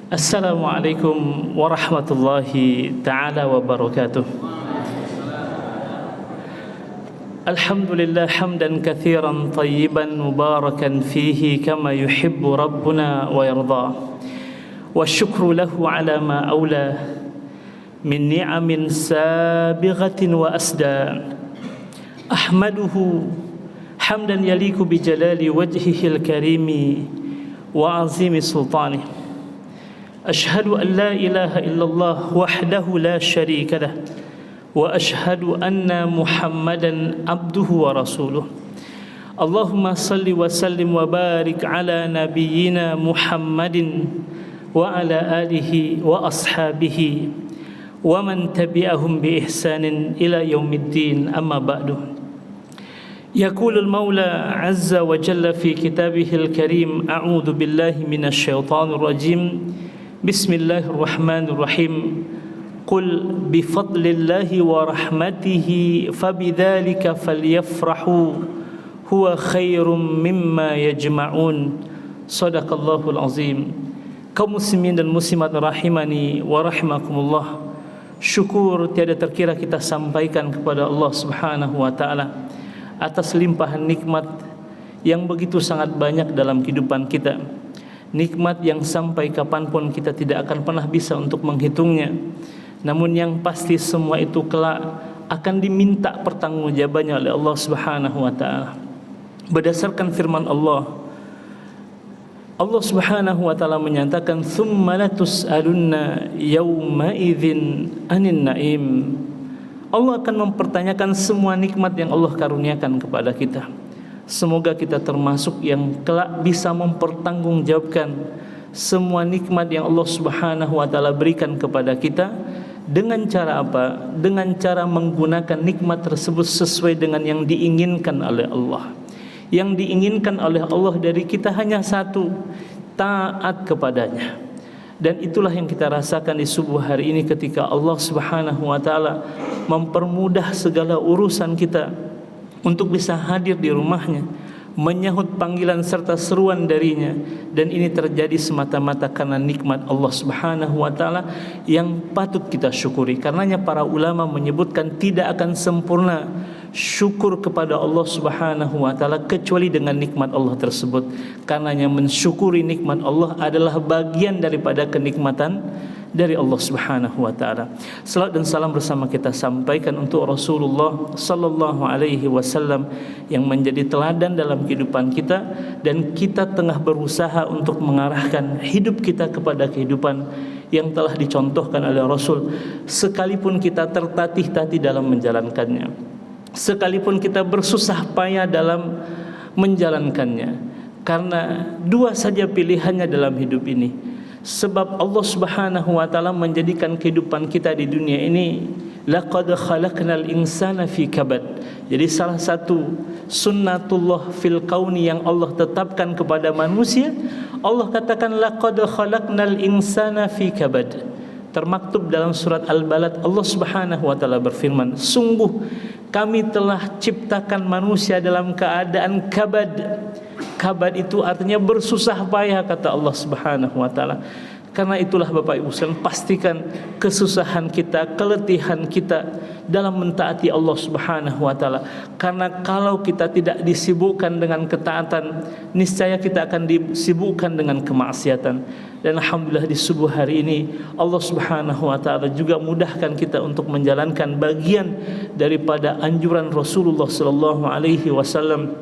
Assalamualaikum warahmatullahi ta'ala wabarakatuh. Alhamdulillah hamdan kathiran tayyiban mubarakan fihi kama yuhibbu rabbuna wa yarda. Wa syukru lahu ala ma awla min ni'amin sabighatin wa asda. Ahmaduhu hamdan yaliku bi jalali wajhihil karimi wa azimi sultanih. أشهد أن لا إله إلا الله وحده لا شريك له وأشهد أن محمدا عبده ورسوله اللهم صل وسلم وبارك على نبينا محمد وعلى آله وأصحابه ومن تبعهم بإحسان إلى يوم الدين أما بعد يقول المولى عز وجل في كتابه الكريم أعوذ بالله من الشيطان الرجيم بسم الله الرحمن الرحيم قل بفضل الله ورحمته فبذلك فليفرحوا هو خير مما يجمعون صدق الله العظيم. Kaum muslimin dan muslimat rahimani wa rahimakumullah, syukur tiada terkira kita sampaikan kepada Allah Subhanahu wa taala atas limpahan nikmat yang begitu sangat banyak dalam kehidupan kita. Nikmat yang sampai kapanpun kita tidak akan pernah bisa untuk menghitungnya. Namun yang pasti semua itu kelak akan diminta pertanggungjawabannya oleh Allah Subhanahu wa taala. Berdasarkan firman Allah Subhanahu wa taala menyatakan tsumma latus'alunna yauma idzin 'anil na'im. Allah akan mempertanyakan semua nikmat yang Allah karuniakan kepada kita. Semoga kita termasuk yang kelak bisa mempertanggungjawabkan semua nikmat yang Allah Subhanahu wa taala berikan kepada kita. Dengan cara apa? Dengan cara menggunakan nikmat tersebut sesuai dengan yang diinginkan oleh Allah. Yang diinginkan oleh Allah dari kita hanya satu, taat kepadanya. Dan itulah yang kita rasakan di subuh hari ini ketika Allah Subhanahu wa taala mempermudah segala urusan kita untuk bisa hadir di rumahnya, menyahut panggilan serta seruan darinya. Dan ini terjadi semata-mata karena nikmat Allah Subhanahu wa taala yang patut kita syukuri. Karenanya para ulama menyebutkan tidak akan sempurna syukur kepada Allah Subhanahu wa taala kecuali dengan nikmat Allah tersebut. Karenanya mensyukuri nikmat Allah adalah bagian daripada kenikmatan dari Allah Subhanahu wa taala. Salat dan salam bersama kita sampaikan untuk Rasulullah sallallahu alaihi wasallam yang menjadi teladan dalam kehidupan kita, dan kita tengah berusaha untuk mengarahkan hidup kita kepada kehidupan yang telah dicontohkan oleh Rasul, sekalipun kita tertatih-tatih dalam menjalankannya, sekalipun kita bersusah payah dalam menjalankannya. Karena dua saja pilihannya dalam hidup ini. Sebab Allah Subhanahu wa taala menjadikan kehidupan kita di dunia ini laqad khalaqnal insana fi kabad. Jadi salah satu sunnatullah fil kauni yang Allah tetapkan kepada manusia, Allah katakan laqad khalaqnal insana fi kabad. Termaktub dalam surat Al-Balad, Allah Subhanahu wa taala berfirman, sungguh kami telah ciptakan manusia dalam keadaan kabad. Kabad itu artinya bersusah payah, kata Allah Subhanahu wa taala. Karena itulah Bapak Ibu sekalian, pastikan kesusahan kita, keletihan kita dalam mentaati Allah Subhanahu wa taala. Karena kalau kita tidak disibukkan dengan ketaatan, niscaya kita akan disibukkan dengan kemaksiatan. Dan alhamdulillah di subuh hari ini Allah Subhanahu wa taala juga mudahkan kita untuk menjalankan bagian daripada anjuran Rasulullah sallallahu alaihi wasallam,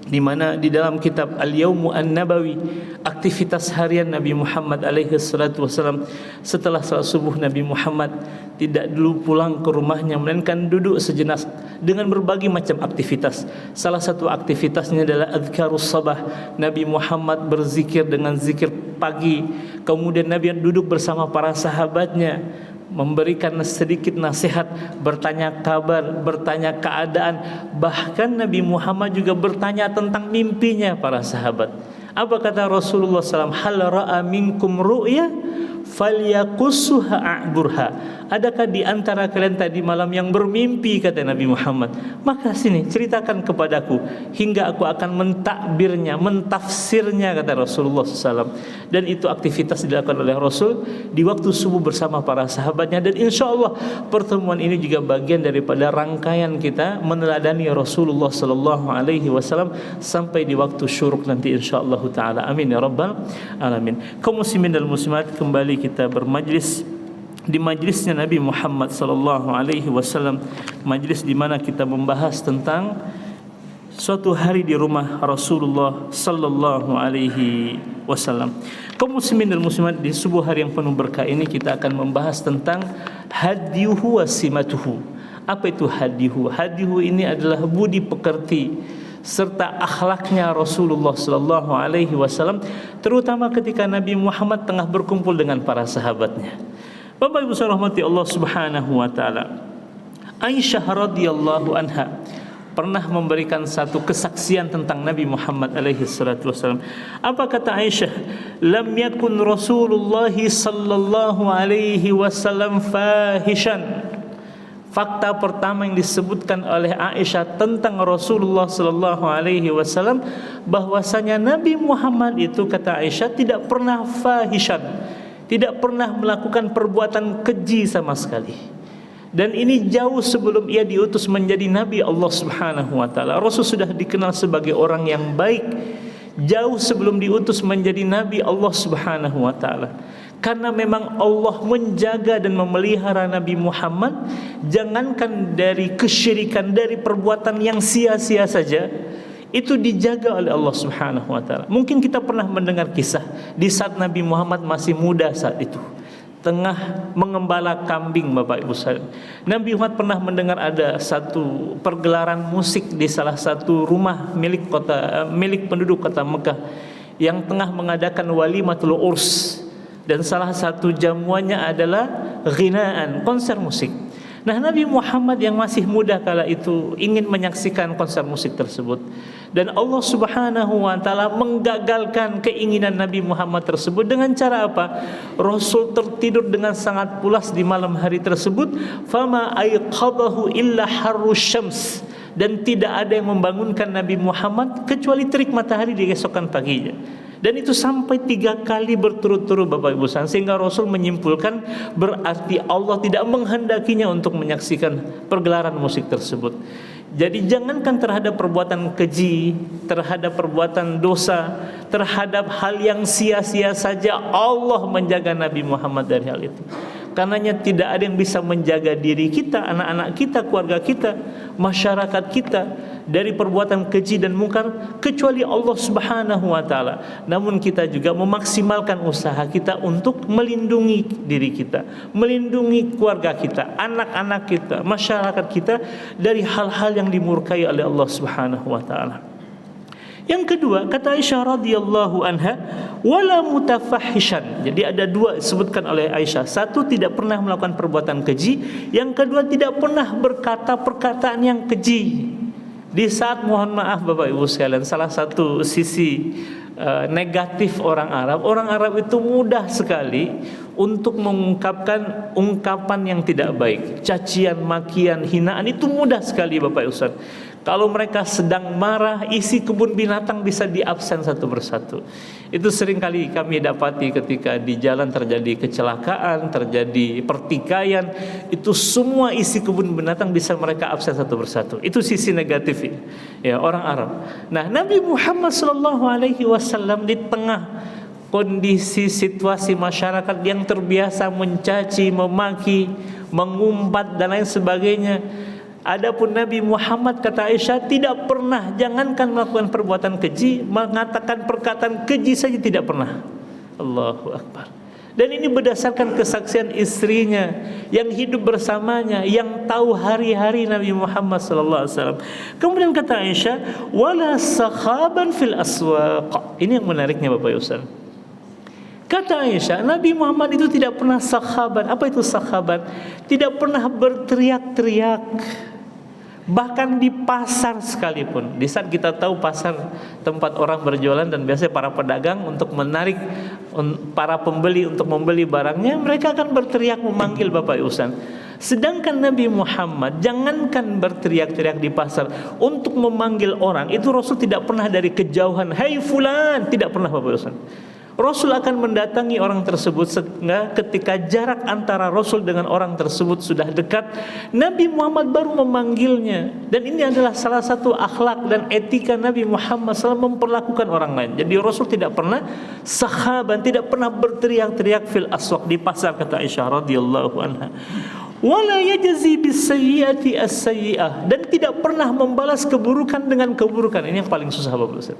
di mana di dalam kitab Al-Yawmu An-Nabawi, aktivitas harian Nabi Muhammad alaihi salatu wasallam, setelah salat subuh Nabi Muhammad tidak dulu pulang ke rumahnya, melainkan duduk sejenak dengan berbagai macam aktivitas. Salah satu aktivitasnya adalah azkarus sabah. Nabi Muhammad berzikir dengan zikir pagi. Kemudian Nabi duduk bersama para sahabatnya, memberikan sedikit nasihat, bertanya kabar, bertanya keadaan. Bahkan Nabi Muhammad juga bertanya tentang mimpinya para sahabat. Apa kata Rasulullah SAW? Hal ra'a minkum ru'ya? falyaqussuha a'burha. Adakah di antara kalian tadi malam yang bermimpi, kata Nabi Muhammad? Maka sini ceritakan kepadaku hingga aku akan mentakbirnya, mentafsirnya, kata Rasulullah SAW. Dan itu aktivitas dilakukan oleh Rasul di waktu subuh bersama para sahabatnya. Dan insya Allah pertemuan ini juga bagian daripada rangkaian kita meneladani Rasulullah SAW sampai di waktu syuruk nanti insya Allah Ta'ala. Amin ya Rabbal Alamin. Kaum muslimin dan muslimat, kembali kita bermajlis di majlisnya Nabi Muhammad sallallahu alaihi wasallam, majlis di mana kita membahas tentang suatu hari di rumah Rasulullah sallallahu alaihi wasallam. Kaum muslimin dan muslimat, di subuh hari yang penuh berkah ini kita akan membahas tentang hadiyuhu wa simatuhu. Apa itu hadiyuhu? Hadiyuhu ini adalah budi pekerti serta akhlaknya Rasulullah sallallahu alaihi wasallam, terutama ketika Nabi Muhammad tengah berkumpul dengan para sahabatnya. Bapak Ibu rahmati Allah Subhanahu wa taala, Aisyah radhiyallahu anha pernah memberikan satu kesaksian tentang Nabi Muhammad alaihi salatu wasallam. Apa kata Aisyah? Lam yakun Rasulullah sallallahu alaihi wasallam fahishan. Fakta pertama yang disebutkan oleh Aisyah tentang Rasulullah sallallahu alaihi wasallam, bahwasanya Nabi Muhammad itu, kata Aisyah, tidak pernah fahishan, tidak pernah melakukan perbuatan keji sama sekali. Dan ini jauh sebelum ia diutus menjadi Nabi Allah Subhanahu wa taala. Rasul sudah dikenal sebagai orang yang baik jauh sebelum diutus menjadi Nabi Allah Subhanahu wa taala. Karena memang Allah menjaga dan memelihara Nabi Muhammad, jangankan dari kesyirikan, dari perbuatan yang sia-sia saja, itu dijaga oleh Allah Subhanahu wa taala. Mungkin kita pernah mendengar kisah di saat Nabi Muhammad masih muda saat itu, tengah mengembala kambing, Bapak Ibu sekalian. Nabi Muhammad pernah mendengar ada satu pergelaran musik di salah satu rumah milik penduduk kota Mekah yang tengah mengadakan walimatul urs, dan salah satu jamuannya adalah ghinaan, konser musik. Nah, Nabi Muhammad yang masih muda kala itu ingin menyaksikan konser musik tersebut, dan Allah Subhanahu wa taala menggagalkan keinginan Nabi Muhammad tersebut dengan cara apa? Rasul tertidur dengan sangat pulas di malam hari tersebut, fama aiqadahu illa harrus syams, dan tidak ada yang membangunkan Nabi Muhammad kecuali terik matahari di keesokan paginya. Dan itu sampai 3 kali berturut-turut, Bapak Ibu sekalian, sehingga Rasul menyimpulkan berarti Allah tidak menghendakinya untuk menyaksikan pergelaran musik tersebut. Jadi jangankan terhadap perbuatan keji, terhadap perbuatan dosa, terhadap hal yang sia-sia saja Allah menjaga Nabi Muhammad dari hal itu. Karenanya tidak ada yang bisa menjaga diri kita, anak-anak kita, keluarga kita, masyarakat kita dari perbuatan keji dan mungkar kecuali Allah Subhanahu wa taala. Namun kita juga memaksimalkan usaha kita untuk melindungi diri kita, melindungi keluarga kita, anak-anak kita, masyarakat kita dari hal-hal yang dimurkai oleh Allah Subhanahu wa taala. Yang kedua, kata Aisyah radhiyallahu anha, wala mutafahishan. Jadi ada 2 disebutkan oleh Aisyah. Satu, tidak pernah melakukan perbuatan keji. Yang kedua, tidak pernah berkata perkataan yang keji. Di saat, mohon maaf Bapak Ibu sekalian, salah satu sisi negatif orang Arab itu mudah sekali untuk mengungkapkan ungkapan yang tidak baik, cacian, makian, hinaan, itu mudah sekali Bapak Ibu sekalian. Kalau mereka sedang marah, isi kebun binatang bisa diabsen satu persatu. Itu sering kali kami dapati ketika di jalan terjadi kecelakaan, terjadi pertikaian, itu semua isi kebun binatang bisa mereka absen satu persatu. Itu sisi negatif ya orang Arab. Nah, Nabi Muhammad SAW di tengah kondisi situasi masyarakat yang terbiasa mencaci, memaki, mengumpat dan lain sebagainya, adapun Nabi Muhammad, kata Aisyah, tidak pernah, jangankan melakukan perbuatan keji, mengatakan perkataan keji saja tidak pernah. Allahu Akbar. Dan ini berdasarkan kesaksian istrinya yang hidup bersamanya, yang tahu hari-hari Nabi Muhammad SAW. Kemudian kata Aisyah, wala sakhaban fil aswaq. Ini yang menariknya Bapak Ibu. Kata Aisyah, Nabi Muhammad itu tidak pernah sakhaban. Apa itu sakhaban? Tidak pernah berteriak-teriak. Bahkan di pasar sekalipun. Di saat kita tahu pasar tempat orang berjualan dan biasanya para pedagang untuk menarik para pembeli untuk membeli barangnya, mereka akan berteriak memanggil Bapak Ibu sekalian. Sedangkan Nabi Muhammad jangankan berteriak-teriak di pasar, untuk memanggil orang itu Rasul tidak pernah dari kejauhan, "Hai fulan," tidak pernah Bapak Ibu sekalian. Rasul akan mendatangi orang tersebut sehingga ketika jarak antara Rasul dengan orang tersebut sudah dekat, Nabi Muhammad baru memanggilnya. Dan ini adalah salah satu akhlak dan etika Nabi Muhammad SAW memperlakukan orang lain. Jadi Rasul tidak pernah sahaban, tidak pernah berteriak-teriak fil aswaq, di pasar, kata Aisyah radhiyallahu anha. Wala yajzi bis-sayyi'ati as-sayyi'ah, dan tidak pernah membalas keburukan dengan keburukan. Ini yang paling susah Bapak Ustaz.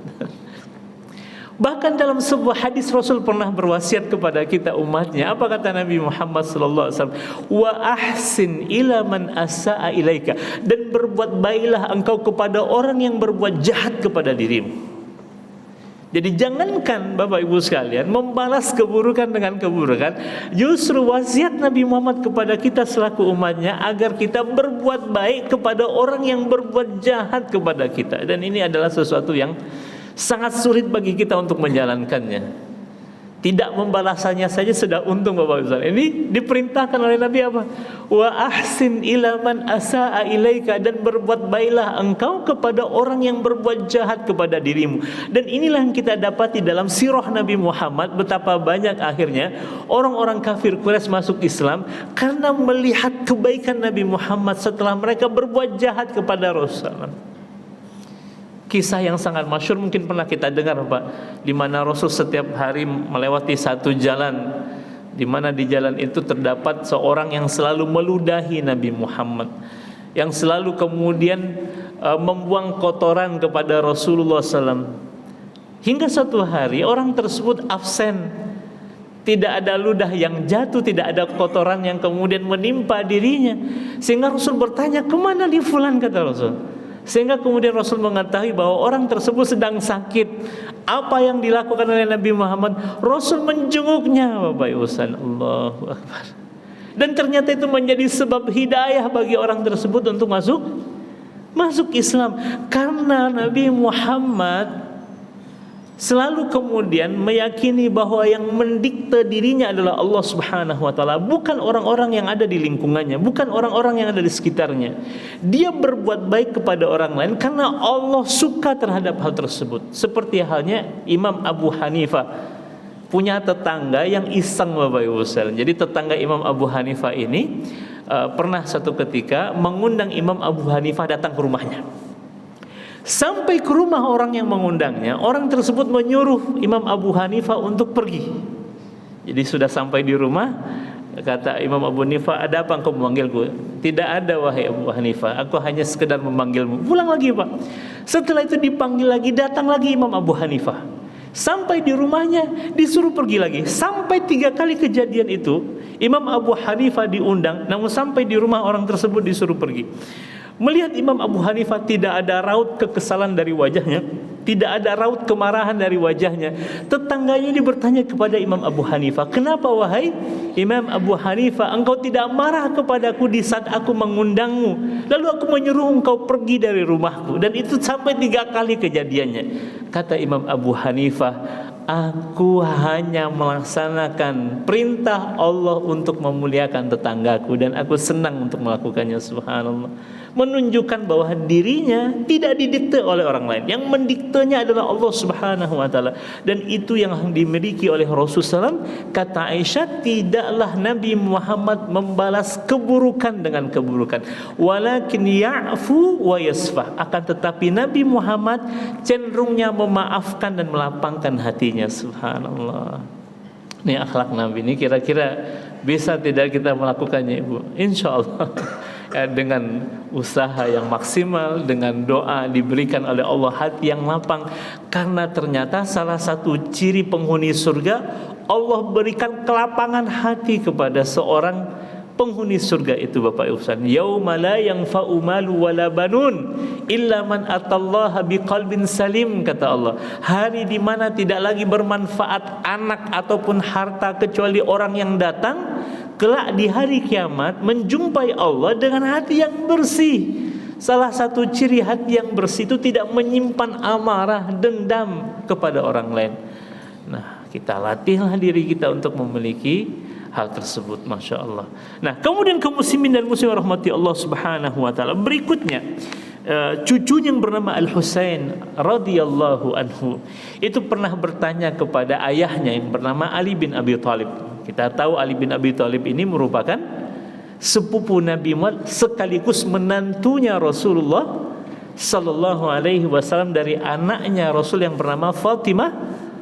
Bahkan dalam sebuah hadis Rasul pernah berwasiat kepada kita umatnya. Apa kata Nabi Muhammad sallallahu alaihi wasallam? Wa ahsin ila man asaa ilaika, dan berbuat baiklah engkau kepada orang yang berbuat jahat kepada dirimu. Jadi jangankan Bapak Ibu sekalian membalas keburukan dengan keburukan, justru wasiat Nabi Muhammad kepada kita selaku umatnya agar kita berbuat baik kepada orang yang berbuat jahat kepada kita. Dan ini adalah sesuatu yang sangat sulit bagi kita untuk menjalankannya. Tidak membalasannya saja sudah untung Bapak Ibu. Ini diperintahkan oleh Nabi apa? Wa ahsin ila man asaa ilaika, dan berbuat baiklah engkau kepada orang yang berbuat jahat kepada dirimu. Dan inilah yang kita dapati dalam sirah Nabi Muhammad, betapa banyak akhirnya orang-orang kafir Quraisy masuk Islam karena melihat kebaikan Nabi Muhammad setelah mereka berbuat jahat kepada Rasulullah. Kisah yang sangat masyhur mungkin pernah kita dengar Pak, di mana Rasul setiap hari melewati satu jalan, di mana di jalan itu terdapat seorang yang selalu meludahi Nabi Muhammad, yang selalu kemudian membuang kotoran kepada Rasulullah SAW. Hingga suatu hari orang tersebut absen, tidak ada ludah yang jatuh, tidak ada kotoran yang kemudian menimpa dirinya. Sehingga Rasul bertanya, "Kemana nih fulan?" kata Rasul. Sehingga kemudian Rasul mengetahui bahwa orang tersebut sedang sakit. Apa yang dilakukan oleh Nabi Muhammad? Rasul menjenguknya Bapak Ibu sekalian. Allahu Akbar. Dan ternyata itu menjadi sebab hidayah bagi orang tersebut untuk masuk Islam. Karena Nabi Muhammad selalu kemudian meyakini bahwa yang mendikte dirinya adalah Allah Subhanahu wa taala, bukan orang-orang yang ada di lingkungannya, bukan orang-orang yang ada di sekitarnya. Dia berbuat baik kepada orang lain karena Allah suka terhadap hal tersebut. Seperti halnya Imam Abu Hanifah punya tetangga yang iseng Bapak Ibu sekalian. Jadi tetangga Imam Abu Hanifah ini pernah satu ketika mengundang Imam Abu Hanifah datang ke rumahnya. Sampai ke rumah orang yang mengundangnya, orang tersebut menyuruh Imam Abu Hanifah untuk pergi. Jadi sudah sampai di rumah, kata Imam Abu Hanifah, "Ada apa engkau memanggilku?" "Tidak ada wahai Abu Hanifah, aku hanya sekedar memanggilmu." "Pulang lagi Pak." Setelah itu dipanggil lagi, datang lagi Imam Abu Hanifah. Sampai di rumahnya disuruh pergi lagi. Sampai 3 kali kejadian itu Imam Abu Hanifah diundang, namun sampai di rumah orang tersebut disuruh pergi. Melihat Imam Abu Hanifah tidak ada raut kekesalan dari wajahnya, tidak ada raut kemarahan dari wajahnya, tetangganya ini bertanya kepada Imam Abu Hanifah, "Kenapa wahai Imam Abu Hanifah, engkau tidak marah kepadaku di saat aku mengundangmu, lalu aku menyuruh engkau pergi dari rumahku?" Dan itu sampai 3 kali kejadiannya. Kata Imam Abu Hanifah, "Aku hanya melaksanakan perintah Allah untuk memuliakan tetanggaku, dan aku senang untuk melakukannya." Subhanallah. Menunjukkan bahwa dirinya tidak didikte oleh orang lain. Yang mendiktenya adalah Allah Subhanahu wa taala. Dan itu yang dimiliki oleh Rasulullah SAW. Kata Aisyah, tidaklah Nabi Muhammad membalas keburukan dengan keburukan, walakin ya'fu wa yasfah. Akan tetapi Nabi Muhammad cenderungnya memaafkan dan melapangkan hatinya. Subhanallah. Ini akhlak Nabi. Ini kira-kira bisa tidak kita melakukannya Ibu? Insya Allah. Dengan usaha yang maksimal, dengan doa diberikan oleh Allah hati yang lapang. Karena ternyata salah satu ciri penghuni surga, Allah berikan kelapangan hati kepada seorang penghuni surga itu Bapak Ibu sekalian. Yauma la yanfa'u malu wala banun illa man atallaha biqalbin salim, kata Allah. Hari di mana tidak lagi bermanfaat anak ataupun harta kecuali orang yang datang kelak di hari kiamat menjumpai Allah dengan hati yang bersih. Salah satu ciri hati yang bersih itu tidak menyimpan amarah, dendam kepada orang lain. Nah, Kita latihlah diri kita untuk memiliki hal tersebut, Masya Allah. Nah, kemudian kaum muslimin dan muslimat rahmati Allah Subhanahu wa taala, berikutnya cucunya yang bernama Al-Husain radhiyallahu anhu itu pernah bertanya kepada ayahnya yang bernama Ali bin Abi Thalib. Kita tahu Ali bin Abi Thalib ini merupakan sepupu Nabi Muhammad sekaligus menantunya Rasulullah sallallahu alaihi wasallam dari anaknya Rasul yang bernama Fatimah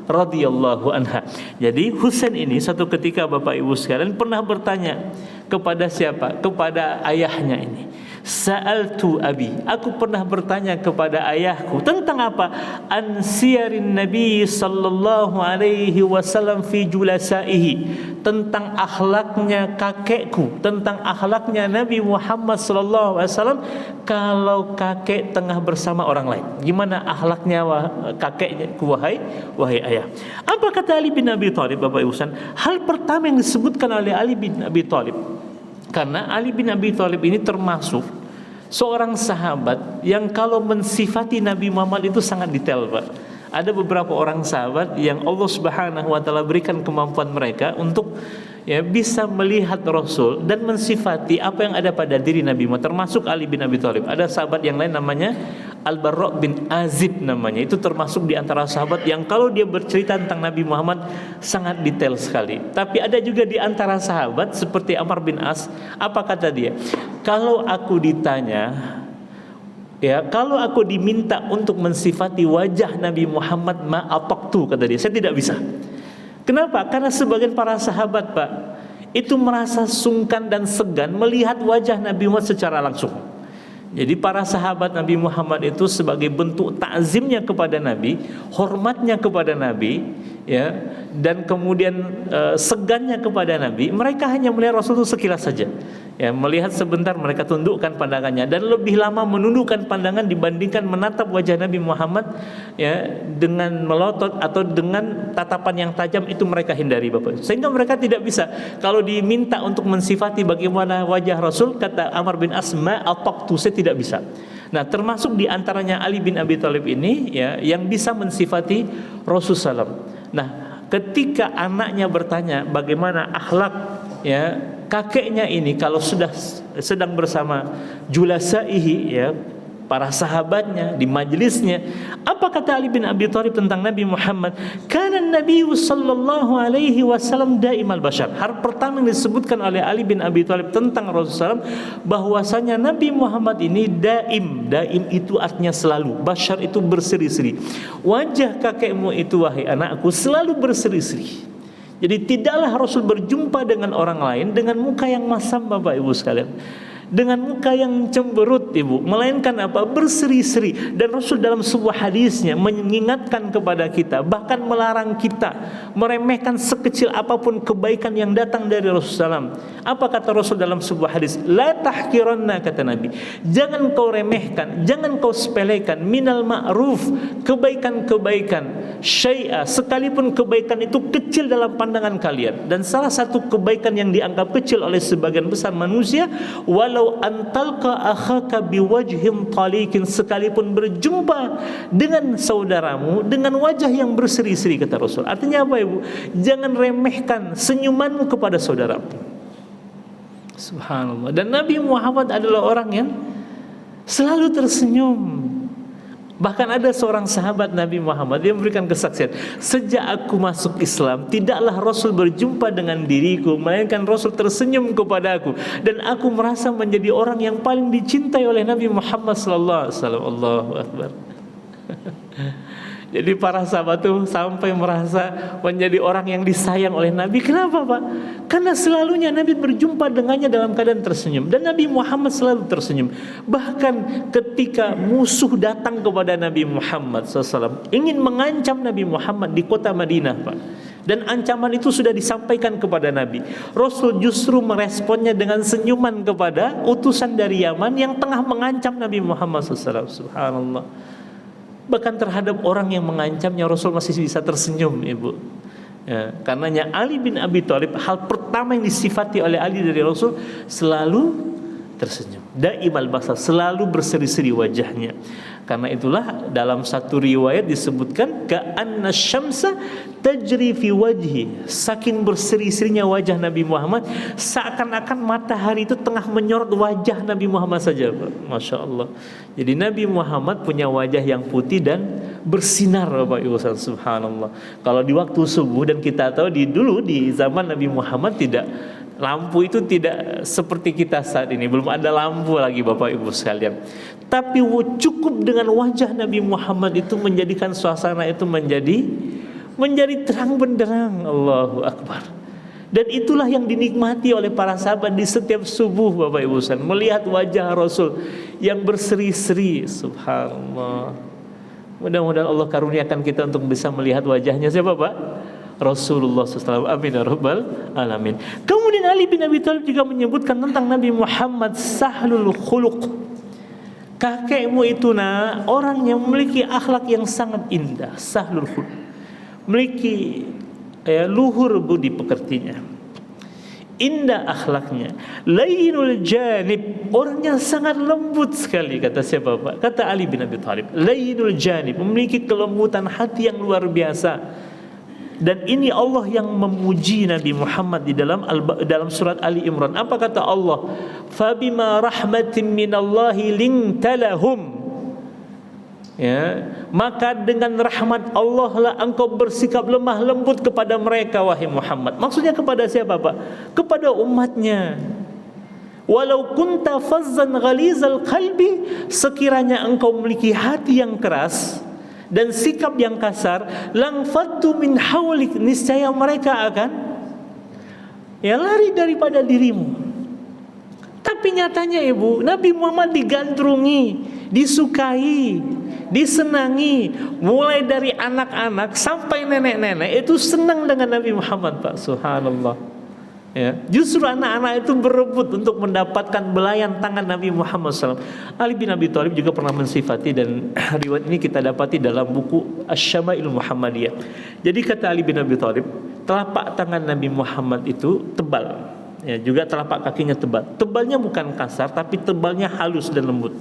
radhiyallahu anha. Jadi Husain ini satu ketika Bapak Ibu sekalian pernah bertanya kepada siapa? Kepada ayahnya ini. Sa'altu abi, aku pernah bertanya kepada ayahku tentang apa? An siyarin Nabi sallallahu alaihi wasallam fi julasaihi, tentang akhlaknya kakekku, tentang akhlaknya Nabi Muhammad sallallahu alaihi wasallam kalau kakek tengah bersama orang lain. Gimana akhlaknya kakeknya, wahai ayah. Apa kata Ali bin Abi Thalib, Bapak Ibu sekalian? Hal pertama yang disebutkan oleh Ali bin Abi Thalib, karena Ali bin Abi Thalib ini termasuk seorang sahabat yang kalau mensifati Nabi Muhammad itu sangat detail, Pak. Ada beberapa orang sahabat yang Allah Subhanahu wa taala berikan kemampuan mereka untuk bisa melihat Rasul dan mensifati apa yang ada pada diri Nabi Muhammad, termasuk Ali bin Abi Thalib. Ada sahabat yang lain namanya Al-Barra bin Azib namanya. Itu termasuk di antara sahabat yang kalau dia bercerita tentang Nabi Muhammad sangat detail sekali. Tapi ada juga di antara sahabat seperti Amr bin As, apa kata dia? Kalau aku ditanya, kalau aku diminta untuk mensifati wajah Nabi Muhammad ma'ataqtu, kata dia, saya tidak bisa. Kenapa? Karena sebagian para sahabat, Pak, itu merasa sungkan dan segan melihat wajah Nabi Muhammad secara langsung. Jadi para sahabat Nabi Muhammad itu sebagai bentuk takzimnya kepada Nabi, hormatnya kepada Nabi, dan kemudian segannya kepada Nabi, mereka hanya melihat Rasul itu sekilas saja. Melihat sebentar mereka tundukkan pandangannya dan lebih lama menundukkan pandangan dibandingkan menatap wajah Nabi Muhammad dengan melotot atau dengan tatapan yang tajam, itu mereka hindari, Bapak. Sehingga mereka tidak bisa kalau diminta untuk mensifati bagaimana wajah Rasul, kata Amr bin As, ma'ataqtu, saya tidak bisa. Nah, termasuk di antaranya Ali bin Abi Thalib ini yang bisa mensifati Rasulullah SAW. Nah, ketika anaknya bertanya bagaimana akhlak kakeknya ini kalau sudah sedang bersama julasaihi, para sahabatnya di majelisnya, apa kata Ali bin Abi Thalib tentang Nabi Muhammad? Kana Nabi sallallahu alaihi wasallam daimal bashar. Hal pertama yang disebutkan oleh Ali bin Abi Thalib tentang Rasulullah SAW, bahwasanya Nabi Muhammad ini daim itu artinya selalu, bashar itu berseri-seri. Wajah kakekmu itu, wahai anakku, selalu berseri-seri. Jadi tidaklah Rasul berjumpa dengan orang lain dengan muka yang masam, Bapak Ibu sekalian, dengan muka yang cemberut, Ibu, melainkan apa? Berseri-seri. Dan Rasul dalam sebuah hadisnya mengingatkan kepada kita, bahkan melarang kita meremehkan sekecil apapun kebaikan yang datang dari Rasulullah SAW. Apa kata Rasul dalam sebuah hadis? La tahkiranna, kata Nabi, jangan kau remehkan, jangan kau sepelekan, minal ma'ruf, kebaikan-kebaikan, syai'a, sekalipun kebaikan itu kecil dalam pandangan kalian. Dan salah satu kebaikan yang dianggap kecil oleh sebagian besar manusia, walau antalqa akhaka biwajhin talikin, sekalipun berjumpa dengan saudaramu dengan wajah yang berseri-seri, kata Rasul. Artinya apa, Ibu? Jangan remehkan senyumanmu kepada saudaramu. Subhanallah. Dan Nabi Muhammad adalah orang yang selalu tersenyum. Bahkan ada seorang sahabat Nabi Muhammad yang memberikan kesaksian, sejak aku masuk Islam tidaklah Rasul berjumpa dengan diriku, melainkan Rasul tersenyum kepada aku, dan aku merasa menjadi orang yang paling dicintai oleh Nabi Muhammad sallallahu alaihi wasallam. Allahu akbar. Jadi para sahabat itu sampai merasa menjadi orang yang disayang oleh Nabi. Kenapa, Pak? Karena selalunya Nabi berjumpa dengannya dalam keadaan tersenyum, dan Nabi Muhammad selalu tersenyum. Bahkan ketika musuh datang kepada Nabi Muhammad SAW, ingin mengancam Nabi Muhammad di kota Madinah, Pak, dan ancaman itu sudah disampaikan kepada Nabi, Rasul justru meresponnya dengan senyuman kepada utusan dari Yaman yang tengah mengancam Nabi Muhammad SAW. Subhanallah. Bahkan terhadap orang yang mengancamnya Rasul masih bisa tersenyum, Ibu. Karenanya Ali bin Abi Thalib, hal pertama yang disifati oleh Ali dari Rasul, selalu tersenyum. Daimal basar, selalu berseri-seri wajahnya. Karena itulah dalam satu riwayat disebutkan ka'anna syamsa tajri fi wajhi, saking berseri-serinya wajah Nabi Muhammad seakan-akan matahari itu tengah menyorot wajah Nabi Muhammad saja, Masya Allah. Jadi Nabi Muhammad punya wajah yang putih dan bersinar, Bapak Ibu, subhanallah. Kalau di waktu subuh, dan kita tahu dulu di zaman Nabi Muhammad lampu itu tidak seperti kita saat ini, belum ada lampu lagi, Bapak Ibu sekalian. Tapi cukup dengan wajah Nabi Muhammad itu menjadikan suasana itu menjadi terang benderang. Allahu Akbar. Dan itulah yang dinikmati oleh para sahabat di setiap subuh, Bapak Ibu sekalian, melihat wajah Rasul yang berseri-seri. Subhanallah. Mudah-mudahan Allah karuniakan kita untuk bisa melihat wajahnya siapa, Pak? Rasulullah SAW. Amin ya rabbal alamin. Kemudian Ali bin Abi Thalib juga menyebutkan tentang Nabi Muhammad sahlul khuluq. Kakekmu itu orang yang memiliki akhlak yang sangat indah, sahlul khuluq, memiliki luhur budi pekertinya, indah akhlaknya, layyinul janib, orang yang sangat lembut sekali. Kata siapa, Pak? Kata Ali bin Abi Thalib, layyinul janib, memiliki kelembutan hati yang luar biasa. Dan ini Allah yang memuji Nabi Muhammad di dalam surat Ali Imran. Apa kata Allah? Fabima rahmatin minallahi lintalahum. Ya, maka dengan rahmat Allah lah engkau bersikap lemah lembut kepada mereka, wahai Muhammad. Maksudnya kepada siapa, Pak? Kepada umatnya. Walau kunta fazzan ghalizal qalbi, sekiranya engkau memiliki hati yang keras dan sikap yang kasar, lang faddu min haulik, niscaya mereka akan lari daripada dirimu. Tapi nyatanya, Ibu, Nabi Muhammad digandrungi, disukai, disenangi, mulai dari anak-anak sampai nenek-nenek itu senang dengan Nabi Muhammad, Pak. Subhanallah. Ya, justru anak-anak itu berebut untuk mendapatkan belayan tangan Nabi Muhammad SAW. Ali bin Abi Thalib juga pernah mensifati, dan riwayat ini kita dapati dalam buku Asy-Syama'il Muhammadiyah. Jadi kata Ali bin Abi Thalib, telapak tangan Nabi Muhammad itu tebal, ya, juga telapak kakinya tebal. Tebalnya bukan kasar, tapi tebalnya halus dan lembut.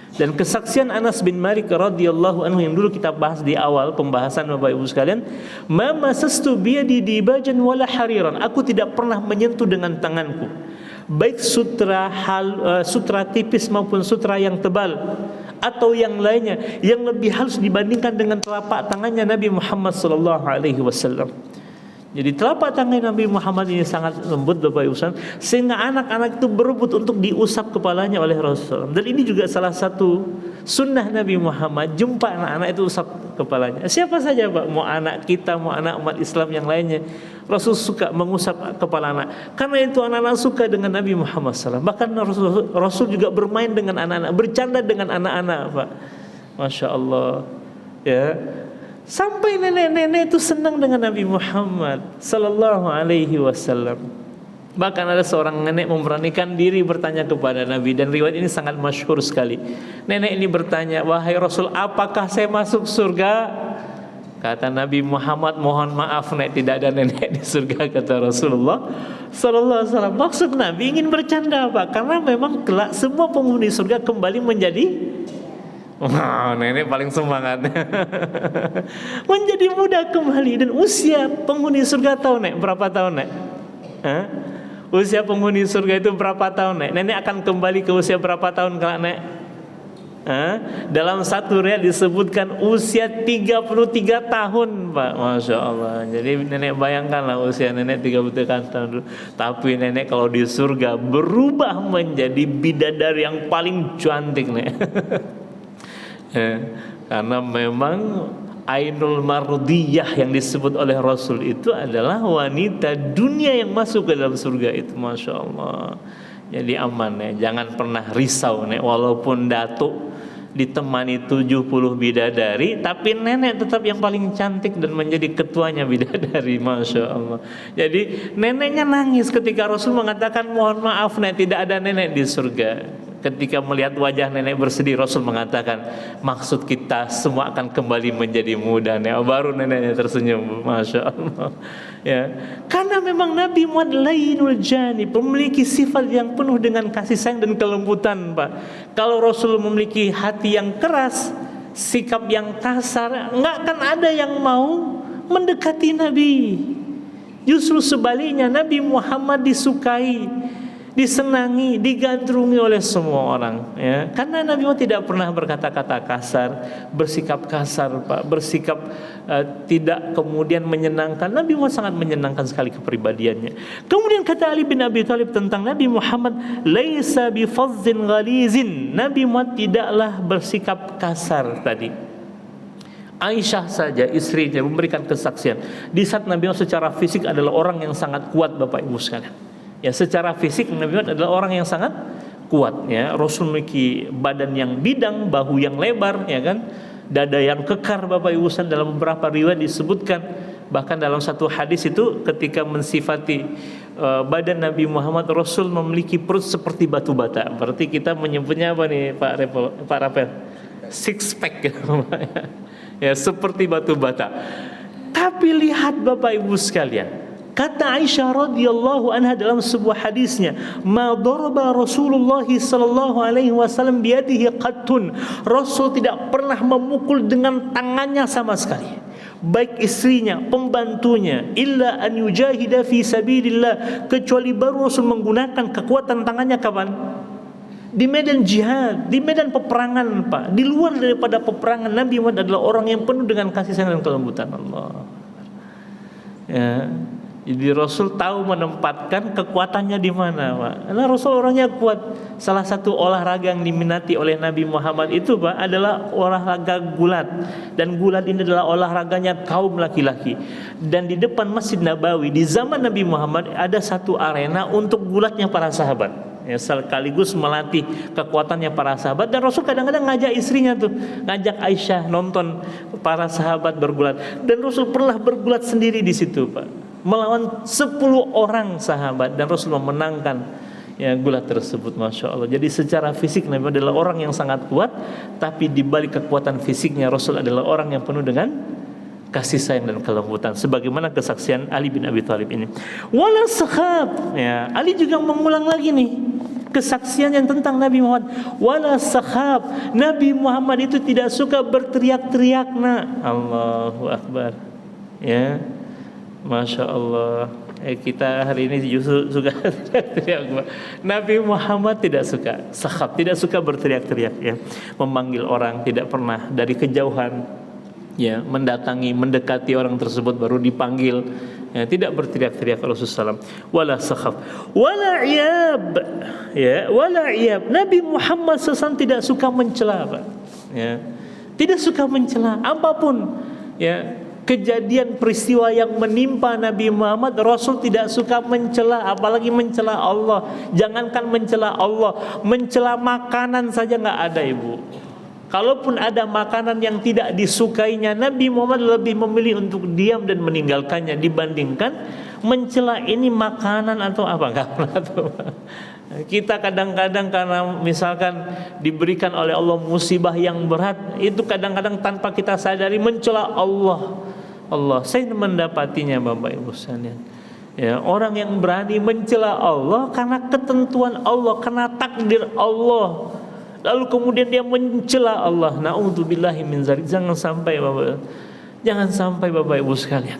Dan kesaksian Anas bin Malik radhiyallahu anhu yang dulu kita bahas di awal pembahasan, Bapak Ibu sekalian, ma masastu biyadi dibajan wala hariran, aku tidak pernah menyentuh dengan tanganku baik sutra tipis maupun sutra yang tebal atau yang lainnya yang lebih halus dibandingkan dengan telapak tangannya Nabi Muhammad sallallahu alaihi wasallam. Jadi telapak tangan Nabi Muhammad ini sangat lembut, Bapak Ibu sekalian, sehingga anak-anak itu berebut untuk diusap kepalanya oleh Rasulullah. Dan ini juga salah satu sunnah Nabi Muhammad, jumpa anak-anak itu usap kepalanya. Siapa saja, Pak, mau anak kita, mau anak umat Islam yang lainnya, Rasul suka mengusap kepala anak. Karena itu anak-anak suka dengan Nabi Muhammad SAW. Bahkan Rasul juga bermain dengan anak-anak, bercanda dengan anak-anak, Pak. Masya Allah. Ya. Sampai nenek-nenek itu senang dengan Nabi Muhammad sallallahu alaihi wasallam. Bahkan ada seorang nenek memberanikan diri bertanya kepada Nabi, dan riwayat ini sangat masyhur sekali. Nenek ini bertanya, "Wahai Rasul, apakah saya masuk surga?" Kata Nabi Muhammad, "Mohon maaf, Nek, tidak ada nenek di surga," kata Rasulullah sallallahu alaihi wasallam. Maksud Nabi ingin bercanda, Pak, karena memang kelak semua penghuni surga kembali menjadi nenek paling semangat. Menjadi muda kembali. Dan usia penghuni surga tahu, Nek, berapa tahun, Nek? Usia penghuni surga itu berapa tahun, Nek? Nenek akan kembali ke usia berapa tahun kelak, Nek? Dalam satu riwayat disebutkan usia 33 tahun, Pak. Masya Allah. Jadi nenek bayangkanlah usia nenek 33 tahun dulu. Tapi nenek kalau di surga berubah menjadi bidadari yang paling cantik, Nek. Karena memang Ainul Mardiyah yang disebut oleh Rasul itu adalah wanita dunia yang masuk ke dalam surga itu. Masya Allah. Jadi aman, ya, jangan pernah risau, Nek. Walaupun datuk ditemani 70 bidadari, tapi nenek tetap yang paling cantik dan menjadi ketuanya bidadari. Masya Allah. Jadi neneknya nangis ketika Rasul mengatakan, "Mohon maaf, Nek, tidak ada nenek di surga." Ketika melihat wajah nenek bersedih, Rasul mengatakan, "Maksud kita semua akan kembali menjadi muda, Nek." Baru neneknya tersenyum. Masya Allah. Ya, karena memang Nabi Muhammad lainul janib, memiliki sifat yang penuh dengan kasih sayang dan kelembutan, Pak. Kalau Rasul memiliki hati yang keras, sikap yang kasar, nggak akan ada yang mau mendekati Nabi. Justru sebaliknya, Nabi Muhammad disukai, disenangi, digandrungi oleh semua orang, ya. Karena Nabi Muhammad tidak pernah berkata-kata kasar, bersikap kasar, Pak, bersikap tidak kemudian menyenangkan. Nabi Muhammad sangat menyenangkan sekali kepribadiannya. Kemudian kata Ali bin Abi Thalib tentang Nabi Muhammad, laisa bifazzin ghalizin. Nabi Muhammad tidaklah bersikap kasar tadi. Aisyah saja istrinya memberikan kesaksian di saat Nabi Muhammad secara fisik adalah orang yang sangat kuat, Bapak Ibu sekalian. Ya, secara fisik Nabi Muhammad adalah orang yang sangat kuat, ya. Rasul memiliki badan yang bidang, bahu yang lebar, ya kan, dada yang kekar, Bapak Ibu sekalian. Dalam beberapa riwayat disebutkan, bahkan dalam satu hadis itu ketika mensifati badan Nabi Muhammad, Rasul memiliki perut seperti batu bata. Berarti kita menyebutnya apa nih, Pak Rapel? Six pack, ya, seperti batu bata. Tapi lihat Bapak Ibu sekalian, kata Aisyah radhiyallahu anha dalam sebuah hadisnya, ma daraba Rasulullah sallallahu alaihi wasallam biyadihi qattun. Rasul tidak pernah memukul dengan tangannya sama sekali, baik istrinya, pembantunya, illa an yujahida fi sabilillah, kecuali baru Rasul menggunakan kekuatan tangannya kapan? Di medan jihad, di medan peperangan, Pak. Di luar daripada peperangan, Nabi Muhammad adalah orang yang penuh dengan kasih sayang dan kelembutan Allah. Ya. Jadi Rasul tahu menempatkan kekuatannya di mana, Pak. Karena Rasul orangnya kuat. Salah satu olahraga yang diminati oleh Nabi Muhammad itu, Pak, adalah olahraga gulat. Dan gulat ini adalah olahraganya kaum laki-laki. Dan di depan Masjid Nabawi di zaman Nabi Muhammad ada satu arena untuk gulatnya para sahabat. Ya, sekaligus melatih kekuatannya para sahabat. Dan Rasul kadang-kadang ngajak istrinya tuh, ngajak Aisyah nonton para sahabat bergulat. Dan Rasul pernah bergulat sendiri di situ, Pak, melawan 10 orang sahabat, dan Rasul memenangkan, ya, gulat tersebut, Masya Allah. Jadi secara fisik Nabi adalah orang yang sangat kuat, tapi di balik kekuatan fisiknya Rasul adalah orang yang penuh dengan kasih sayang dan kelembutan, sebagaimana kesaksian Ali bin Abi Thalib ini. Wala sakhab, ya, Ali juga mengulang lagi nih kesaksian yang tentang Nabi Muhammad. Wala sakhab, Nabi Muhammad itu tidak suka berteriak-teriak, nak. Allahu Akbar, ya, Masya Allah. Kita hari ini justru suka teriak-teriak. Nabi Muhammad tidak suka sakhab, tidak suka berteriak-teriak, ya, memanggil orang, tidak pernah, dari kejauhan, ya, mendatangi, mendekati orang tersebut baru dipanggil, ya, tidak berteriak-teriak Rasulullah SAW. Wala sakhaf, wala iyab, ya, wala iyab. Nabi Muhammad SAW tidak suka mencela, Pak, ya, tidak suka mencela apapun, ya, kejadian peristiwa yang menimpa Nabi Muhammad, Rasul tidak suka mencela, apalagi mencela Allah. Jangankan mencela Allah, mencela makanan saja nggak ada, Ibu. Kalaupun ada makanan yang tidak disukainya, Nabi Muhammad lebih memilih untuk diam dan meninggalkannya dibandingkan mencela ini makanan atau apa. Enggak pernah tuh. Kita kadang-kadang karena misalkan diberikan oleh Allah musibah yang berat, itu kadang-kadang tanpa kita sadari mencela Allah. Saya mendapatinya, Bapak Ibu sekalian, ya, orang yang berani mencela Allah karena ketentuan Allah, karena takdir Allah, lalu kemudian dia mencela Allah. Na'udzubillahi min dzalik. Jangan sampai, Bapak Ibu sekalian.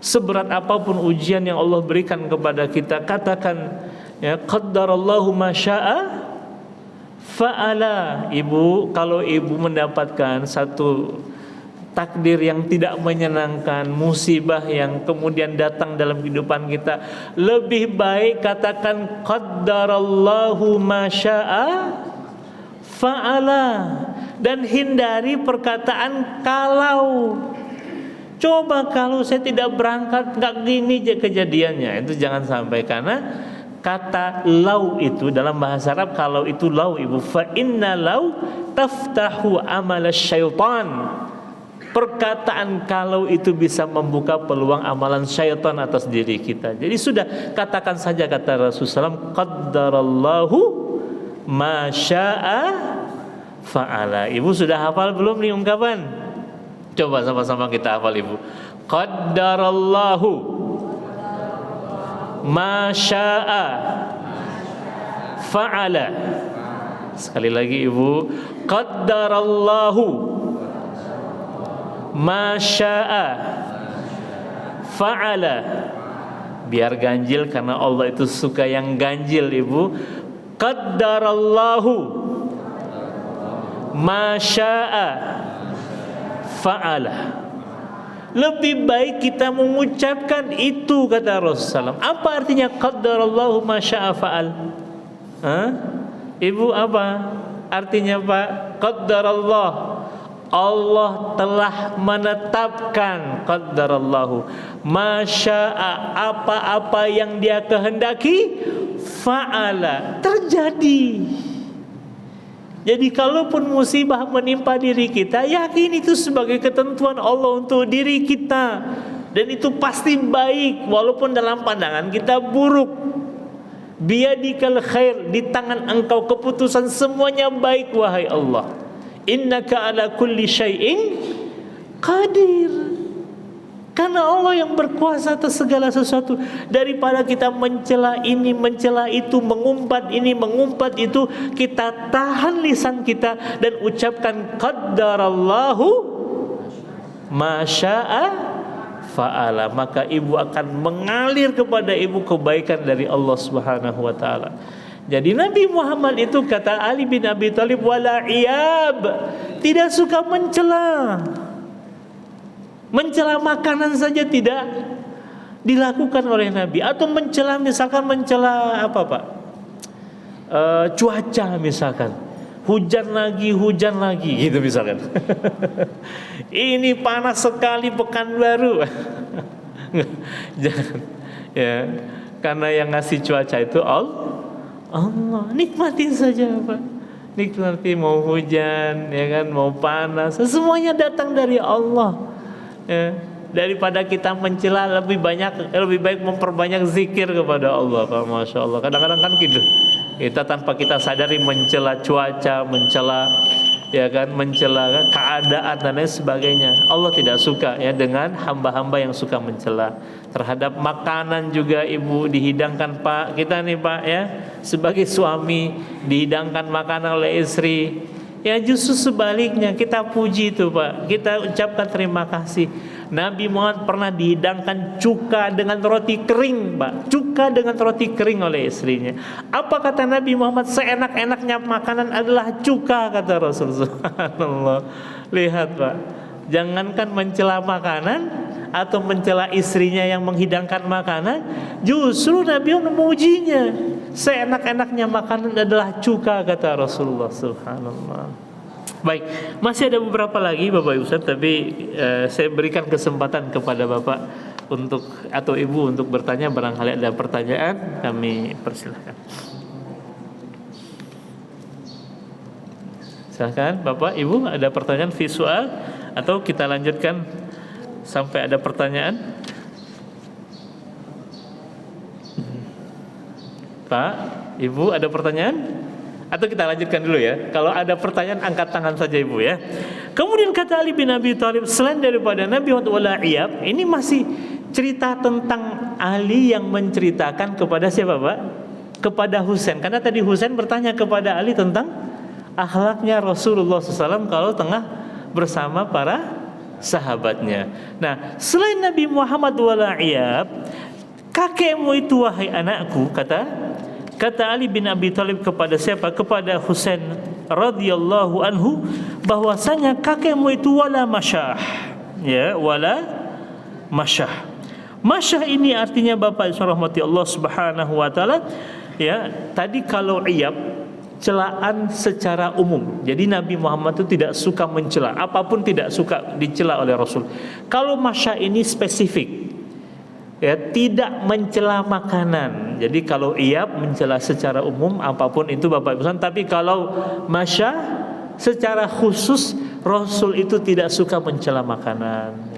Seberat apapun ujian yang Allah berikan kepada kita, katakan, ya, qaddarallahu ma syaa fa'ala. Ibu, kalau ibu mendapatkan satu takdir yang tidak menyenangkan, musibah yang kemudian datang dalam kehidupan kita, lebih baik katakan qaddarallahu ma syaa fa'ala, dan hindari perkataan kalau. Coba kalau saya tidak berangkat, nggak gini aja kejadiannya, itu jangan sampai. Karena kata lau itu dalam bahasa Arab, kalau itu lau, Ibu, fa inna lau taftahu amal syaitan. Perkataan kalau itu bisa membuka peluang amalan syaitan atas diri kita. Jadi sudah, katakan saja, kata Rasulullah SAW, qaddarallahu ma syaa fa'ala. Ibu sudah hafal belum nih ungkapan? Coba sama-sama kita hafal, Ibu. Qaddarallahu ma syaa fa'ala. Sekali lagi, Ibu. Qaddarallahu masya'a fa'ala. Biar ganjil karena Allah itu suka yang ganjil, Ibu. Qaddarallahu masya'a fa'ala. Lebih baik kita mengucapkan itu, kata Rasulullah. Apa artinya qaddarallahu masya'a fa'al? Ibu, apa artinya Pak? Qaddarallah, Allah telah menetapkan, qaddarallahu masya'a, apa-apa yang Dia kehendaki, fa'ala, terjadi. Jadi kalaupun musibah menimpa diri kita, yakin itu sebagai ketentuan Allah untuk diri kita, dan itu pasti baik walaupun dalam pandangan kita buruk. Biyadikal khair, di tangan Engkau keputusan semuanya baik, wahai Allah. Innaka ala kulli syai'in qadir. Karena Allah yang berkuasa atas segala sesuatu. Daripada kita mencela ini, mencela itu, mengumpat ini, mengumpat itu, kita tahan lisan kita dan ucapkan qaddarallahu masya'a fa'ala. Maka ibu akan mengalir kepada ibu kebaikan dari Allah Subhanahu wa taala. Jadi Nabi Muhammad itu, kata Ali bin Abi Thalib, wala iyab, tidak suka mencela. Mencela makanan saja tidak dilakukan oleh Nabi. Atau mencela, misalkan mencela apa Pak? Cuaca misalkan, hujan lagi gitu misalkan. Ini panas sekali Pekanbaru. Jangan, ya, karena yang ngasih cuaca itu Allah. Nikmati saja Pak. Nikmati, mau hujan, ya kan, mau panas, semuanya datang dari Allah. Ya, daripada kita mencela, lebih baik memperbanyak zikir kepada Allah, Pak. Masya Allah. Kadang-kadang kan gitu, kita tanpa kita sadari mencela cuaca, mencela, ya kan, mencela keadaan dan lain sebagainya. Allah tidak suka ya dengan hamba-hamba yang suka mencela. Terhadap makanan juga ibu dihidangkan Pak, kita nih Pak ya, sebagai suami dihidangkan makanan oleh istri, ya justru sebaliknya kita puji itu Pak, kita ucapkan terima kasih. Nabi Muhammad pernah dihidangkan cuka dengan roti kering Pak, cuka dengan roti kering oleh istrinya. Apa kata Nabi Muhammad? Seenak-enaknya makanan adalah cuka, kata Rasulullah. Subhanallah. Lihat Pak, jangankan mencela makanan atau mencela istrinya yang menghidangkan makanan, justru Nabi memujinya. Seenak-enaknya makanan adalah cuka, kata Rasulullah. Subhanallah. Baik, masih ada beberapa lagi Bapak Ibu Ustaz, tapi saya berikan kesempatan kepada Bapak untuk atau Ibu untuk bertanya. Barangkali ada pertanyaan, kami persilahkan. Silakan Bapak Ibu, ada pertanyaan visual atau kita lanjutkan sampai ada pertanyaan? Pak, Ibu ada pertanyaan? Atau kita lanjutkan dulu ya. Kalau ada pertanyaan angkat tangan saja Ibu ya. Kemudian kata Ali bin Abi Thalib, selain daripada Nabi wala iyab, ini masih cerita tentang Ali yang menceritakan kepada siapa Pak? Kepada Husain. Karena tadi Husain bertanya kepada Ali tentang akhlaknya Rasulullah SAW kalau tengah bersama para sahabatnya. Nah, selain Nabi Muhammad wala iyab, kakekmu itu wahai anakku, kata Ali bin Abi Thalib kepada siapa? Kepada Husain radhiyallahu anhu, bahwasanya kakekmu itu wala masyah. Ya, wala masyah. Masyah ini artinya Bapak Ibu rahmati Allah Subhanahu wa taala, ya. Tadi kalau iyab, celaan secara umum. Jadi Nabi Muhammad itu tidak suka mencela, apapun tidak suka dicela oleh Rasul. Kalau masyah ini spesifik, ya, tidak mencela makanan. Jadi kalau iyab mencela secara umum apapun itu Bapak Ibu. Tapi kalau masyah secara khusus Rasul itu tidak suka mencela makanan.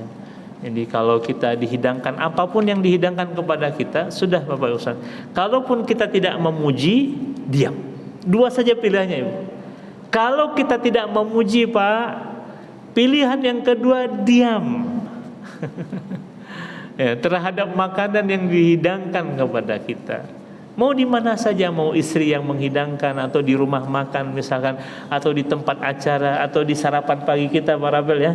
Jadi kalau kita dihidangkan apapun yang dihidangkan kepada kita, sudah Bapak Ibu. Kalaupun kita tidak memuji, diam. Dua saja pilihannya Ibu. Kalau kita tidak memuji Pak, pilihan yang kedua diam. Ya, terhadap makanan yang dihidangkan kepada kita. Mau di mana saja, mau istri yang menghidangkan, atau di rumah makan misalkan, atau di tempat acara, atau di sarapan pagi kita para bel ya.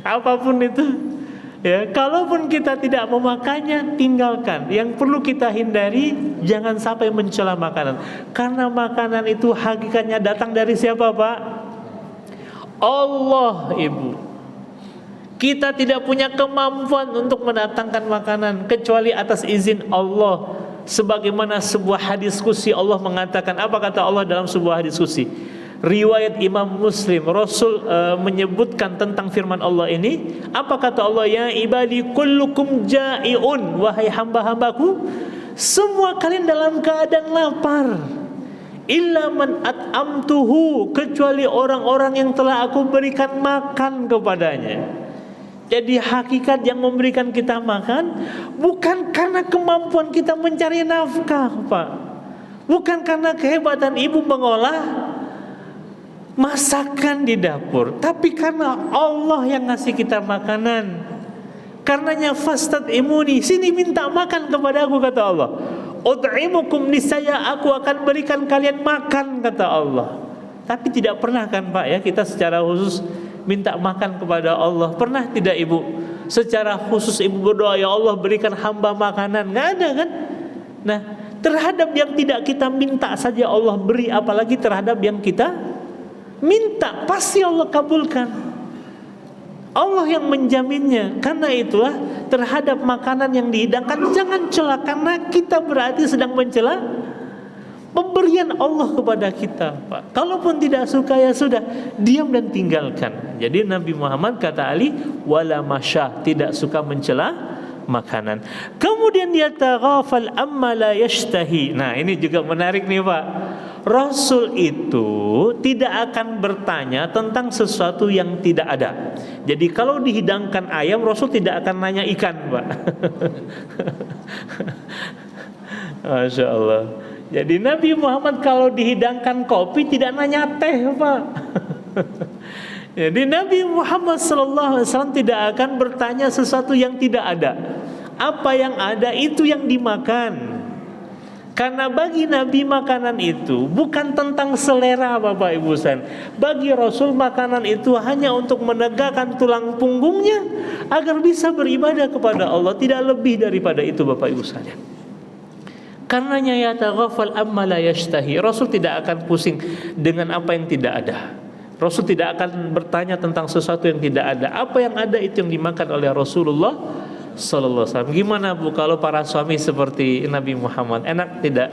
Apapun itu. Ya, kalaupun kita tidak memakannya, tinggalkan. Yang perlu kita hindari, jangan sampai mencela makanan. Karena makanan itu hakikatnya datang dari siapa, Pak? Allah, Ibu. Kita tidak punya kemampuan untuk mendatangkan makanan kecuali atas izin Allah. Sebagaimana sebuah hadis qudsi Allah mengatakan, apa kata Allah dalam sebuah hadis qudsi? Riwayat Imam Muslim, Rasul menyebutkan tentang firman Allah ini. Apa kata Allah? Ya ibadi kullukum ja'iun, wahai hamba-hambaku, semua kalian dalam keadaan lapar. Illa man at'amtuhu, kecuali orang-orang yang telah aku berikan makan kepadanya. Jadi hakikat yang memberikan kita makan bukan karena kemampuan kita mencari nafkah, Pak. Bukan karena kehebatan ibu mengolah masakan di dapur, tapi karena Allah yang ngasih kita makanan. Karenanya fastad imuni, sini minta makan kepada aku, kata Allah. Ud'imukum, niscaya aku akan berikan kalian makan, kata Allah. Tapi tidak pernah kan Pak ya kita secara khusus minta makan kepada Allah? Pernah tidak Ibu? Secara khusus Ibu berdoa, ya Allah berikan hamba makanan? Nggak ada kan? Nah, terhadap yang tidak kita minta saja Allah beri, apalagi terhadap yang kita minta, pasti Allah kabulkan. Allah yang menjaminnya. Karena itulah terhadap makanan yang dihidangkan jangan cela, karena kita berarti sedang mencela pemberian Allah kepada kita, Pak. Kalaupun tidak suka ya sudah, diam dan tinggalkan. Jadi Nabi Muhammad, kata Ali, wala masyah, tidak suka mencela makanan. Kemudian dia taghafal amma la yashtahi. Nah, ini juga menarik nih, Pak. Rasul itu tidak akan bertanya tentang sesuatu yang tidak ada. Jadi kalau dihidangkan ayam, Rasul tidak akan nanya ikan, Pak. Masya Allah. Jadi Nabi Muhammad kalau dihidangkan kopi tidak nanya teh, Pak. Jadi Nabi Muhammad SAW tidak akan bertanya sesuatu yang tidak ada. Apa yang ada itu yang dimakan. Karena bagi Nabi makanan itu bukan tentang selera, Bapak Ibu sekalian. Bagi Rasul makanan itu hanya untuk menegakkan tulang punggungnya agar bisa beribadah kepada Allah, tidak lebih daripada itu, Bapak Ibu sekalian. Karenanya ya taghafal amma la yashtahi. Rasul tidak akan pusing dengan apa yang tidak ada. Rasul tidak akan bertanya tentang sesuatu yang tidak ada. Apa yang ada itu yang dimakan oleh Rasulullah Sallallahu Alaihi Wasallam. Gimana Bu kalau para suami seperti Nabi Muhammad? Enak tidak?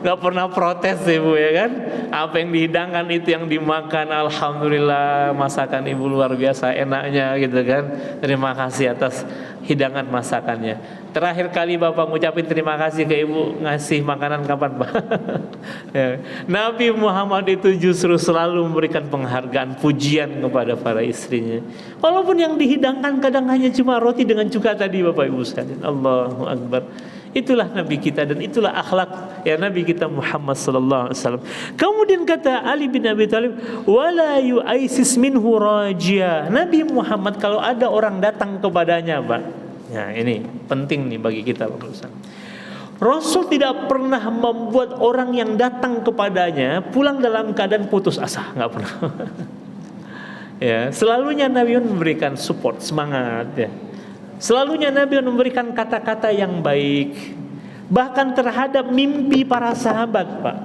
Gak pernah protes Ibu ya kan? Apa yang dihidangkan itu yang dimakan. Alhamdulillah, masakan Ibu luar biasa enaknya gitu kan. Terima kasih atas hidangan masakannya. Terakhir kali Bapak ngucapin terima kasih ke Ibu ngasih makanan kapan Pak? Ya. Nabi Muhammad itu justru selalu memberikan penghargaan, pujian kepada para istrinya. Walaupun yang dihidangkan kadang hanya cuma roti dengan cuka tadi, Bapak Ibu sekalian. Allahu Akbar. Itulah Nabi kita dan itulah akhlak ya Nabi kita Muhammad sallallahu alaihi wasallam. Kemudian kata Ali bin Abi Thalib, wala yu'aisis minhu rajia. Nabi Muhammad kalau ada orang datang kepadanya, Pak. Nah, ini penting nih bagi kita, Bapak Ibu. Rasul tidak pernah membuat orang yang datang kepadanya pulang dalam keadaan putus asa, nggak pernah. Ya, selalunya Nabi memberikan support, semangat ya. Selalunya Nabi memberikan kata-kata yang baik, bahkan terhadap mimpi para sahabat, Pak.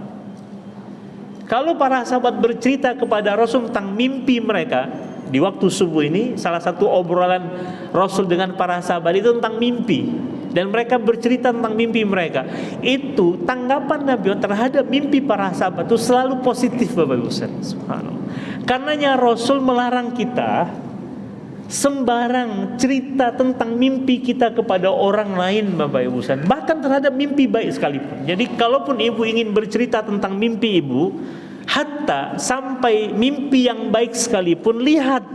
Kalau para sahabat bercerita kepada Rasul tentang mimpi mereka di waktu subuh ini, salah satu obrolan Rasul dengan para sahabat itu tentang mimpi, dan mereka bercerita tentang mimpi mereka. Itu tanggapan Nabi terhadap mimpi para sahabat itu selalu positif, Bapak Ibu. Subhanallah. Karenanya Rasul melarang kita sembarang cerita tentang mimpi kita kepada orang lain, Bapak Ibu. Bahkan terhadap mimpi baik sekalipun. Jadi kalaupun ibu ingin bercerita tentang mimpi ibu, hatta sampai mimpi yang baik sekalipun, lihat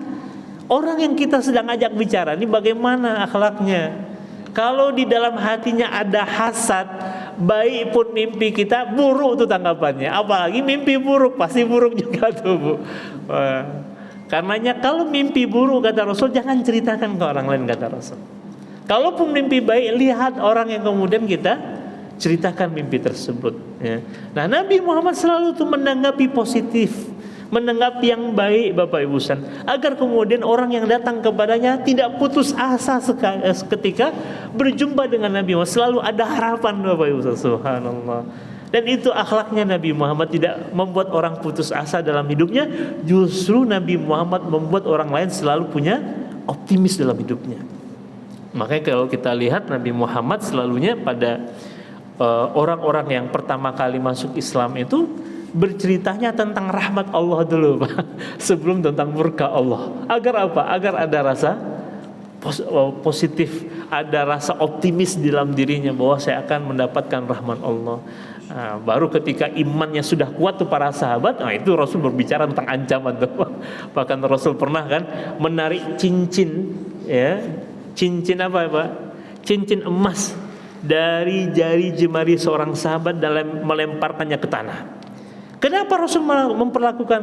orang yang kita sedang ajak bicara ini bagaimana akhlaknya. Kalau di dalam hatinya ada hasad, baik pun mimpi kita buruk itu tanggapannya. Apalagi mimpi buruk, pasti buruk juga tuh, Bu. Karenanya kalau mimpi buruk kata Rasul jangan ceritakan ke orang lain, kata Rasul. Kalaupun mimpi baik, lihat orang yang kemudian kita ceritakan mimpi tersebut, ya. Nah, Nabi Muhammad selalu tuh menanggapi positif, menanggapi yang baik, Bapak Ibu san, agar kemudian orang yang datang kepadanya tidak putus asa ketika berjumpa dengan Nabi Muhammad. Selalu ada harapan, Bapak Ibu san. Subhanallah. Dan itu akhlaknya Nabi Muhammad, tidak membuat orang putus asa dalam hidupnya. Justru Nabi Muhammad membuat orang lain selalu punya optimis dalam hidupnya. Makanya kalau kita lihat Nabi Muhammad selalunya pada orang-orang yang pertama kali masuk Islam itu berceritanya tentang rahmat Allah dulu, Pak, sebelum tentang murka Allah. Agar apa? Agar ada rasa positif, ada rasa optimis dalam dirinya bahwa saya akan mendapatkan rahmat Allah. Nah, baru ketika imannya sudah kuat tuh para sahabat, nah itu Rasul berbicara tentang ancaman tuh. Bahkan Rasul pernah kan menarik cincin, ya, cincin apa, Pak? Cincin emas dari jari jemari seorang sahabat dalam melemparkannya ke tanah. Kenapa Rasul memperlakukan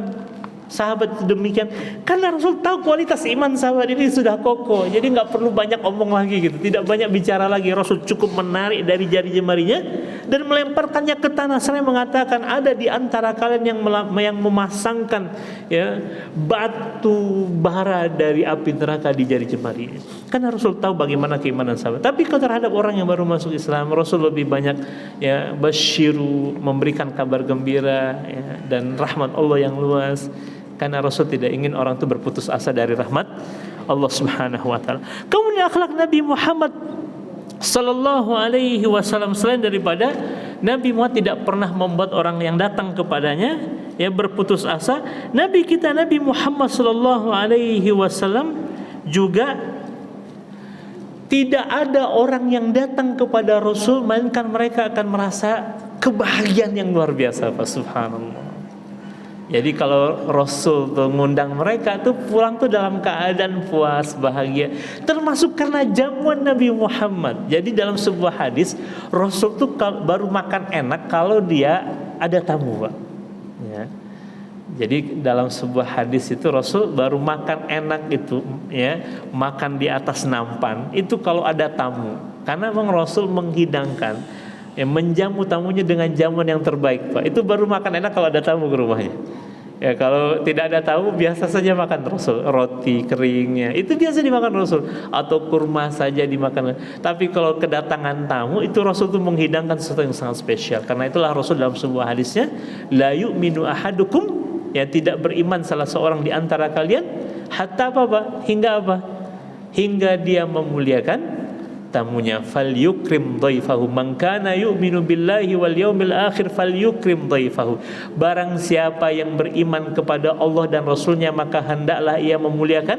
sahabat itu demikian? Karena Rasul tahu kualitas iman sahabat ini sudah kokoh, jadi nggak perlu banyak omong lagi gitu, tidak banyak bicara lagi. Rasul cukup menarik dari jari jemarinya dan melemparkannya ke tanah. Saya mengatakan ada di antara kalian yang memasangkan, ya, batu bara dari api neraka di jari jemarinya. Karena Rasul tahu bagaimana keimanan sahabat. Tapi kalau terhadap orang yang baru masuk Islam, Rasul lebih banyak, ya, basyiru, memberikan kabar gembira, ya, dan rahmat Allah yang luas. Karena Rasul tidak ingin orang itu berputus asa dari rahmat Allah Subhanahu wa taala. Kemudian akhlak Nabi Muhammad sallallahu alaihi wasallam, selain daripada Nabi Muhammad tidak pernah membuat orang yang datang kepadanya, ya, berputus asa. Nabi kita Nabi Muhammad sallallahu alaihi wasallam juga tidak ada orang yang datang kepada Rasul melainkan mereka akan merasa kebahagiaan yang luar biasa, Pak. Subhanallah. Jadi kalau Rasul tuh ngundang mereka tuh pulang tuh dalam keadaan puas, bahagia. Termasuk karena jamuan Nabi Muhammad. Jadi dalam sebuah hadis, Rasul tuh baru makan enak kalau dia ada tamu, Pak. Ya. Jadi dalam sebuah hadis itu Rasul baru makan enak itu, ya, makan di atas nampan itu kalau ada tamu. Karena memang Rasul menghidangkan, ya, menjamu tamunya dengan jamuan yang terbaik, Pak. Itu baru makan enak kalau ada tamu ke rumahnya. Ya, kalau tidak ada tamu biasa saja makan Rasul, roti keringnya itu biasa dimakan Rasul, atau kurma saja dimakan. Tapi kalau kedatangan tamu itu Rasul itu menghidangkan sesuatu yang sangat spesial. Karena itulah Rasul dalam sebuah hadisnya, la yu'minu ahadukum, ya, tidak beriman salah seorang di antara kalian hatta apa? Hingga apa? Hingga dia memuliakan tamunya. Falyukrim dhaifahu, man kana yu'minu billahi wal yaumil akhir falyukrim dhaifahu. Barang siapa yang beriman kepada Allah dan Rasulnya, maka hendaklah ia memuliakan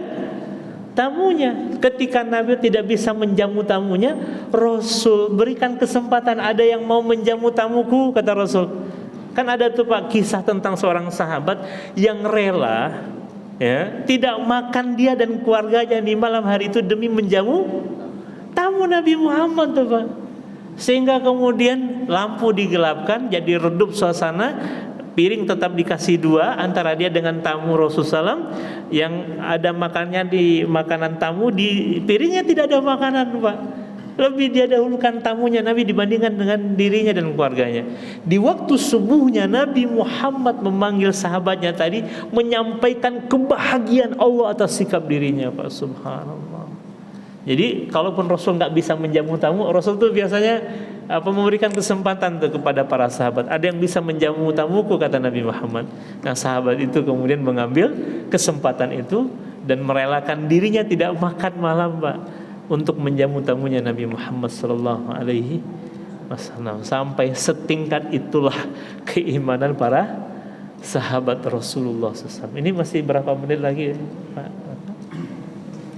tamunya. Ketika Nabi tidak bisa menjamu tamunya, Rasul berikan kesempatan, ada yang mau menjamu tamuku, kata Rasul. Kan ada tuh, Pak, kisah tentang seorang sahabat yang rela, ya, tidak makan dia dan keluarganya di malam hari itu demi menjamu tamu Nabi Muhammad tuh, Pak. Sehingga kemudian lampu digelapkan, jadi redup suasana, piring tetap dikasih dua antara dia dengan tamu Rasulullah SAW. Yang ada makannya di makanan tamu, di piringnya tidak ada makanan, Pak. Lebih dia dahulukan tamunya Nabi dibandingkan dengan dirinya dan keluarganya. Di waktu subuhnya Nabi Muhammad memanggil sahabatnya tadi, menyampaikan kebahagiaan Allah atas sikap dirinya, Pak. Subhanallah. Jadi kalaupun Rasul nggak bisa menjamu tamu, Rasul tuh biasanya memberikan kesempatan tuh kepada para sahabat. Ada yang bisa menjamu tamuku, kata Nabi Muhammad. Nah, sahabat itu kemudian mengambil kesempatan itu dan merelakan dirinya tidak makan malam, Pak, untuk menjamu tamunya Nabi Muhammad sallallahu alaihi wasallam. Sampai setingkat itulah keimanan para sahabat Rasulullah SAW. Ini masih berapa menit lagi, Pak?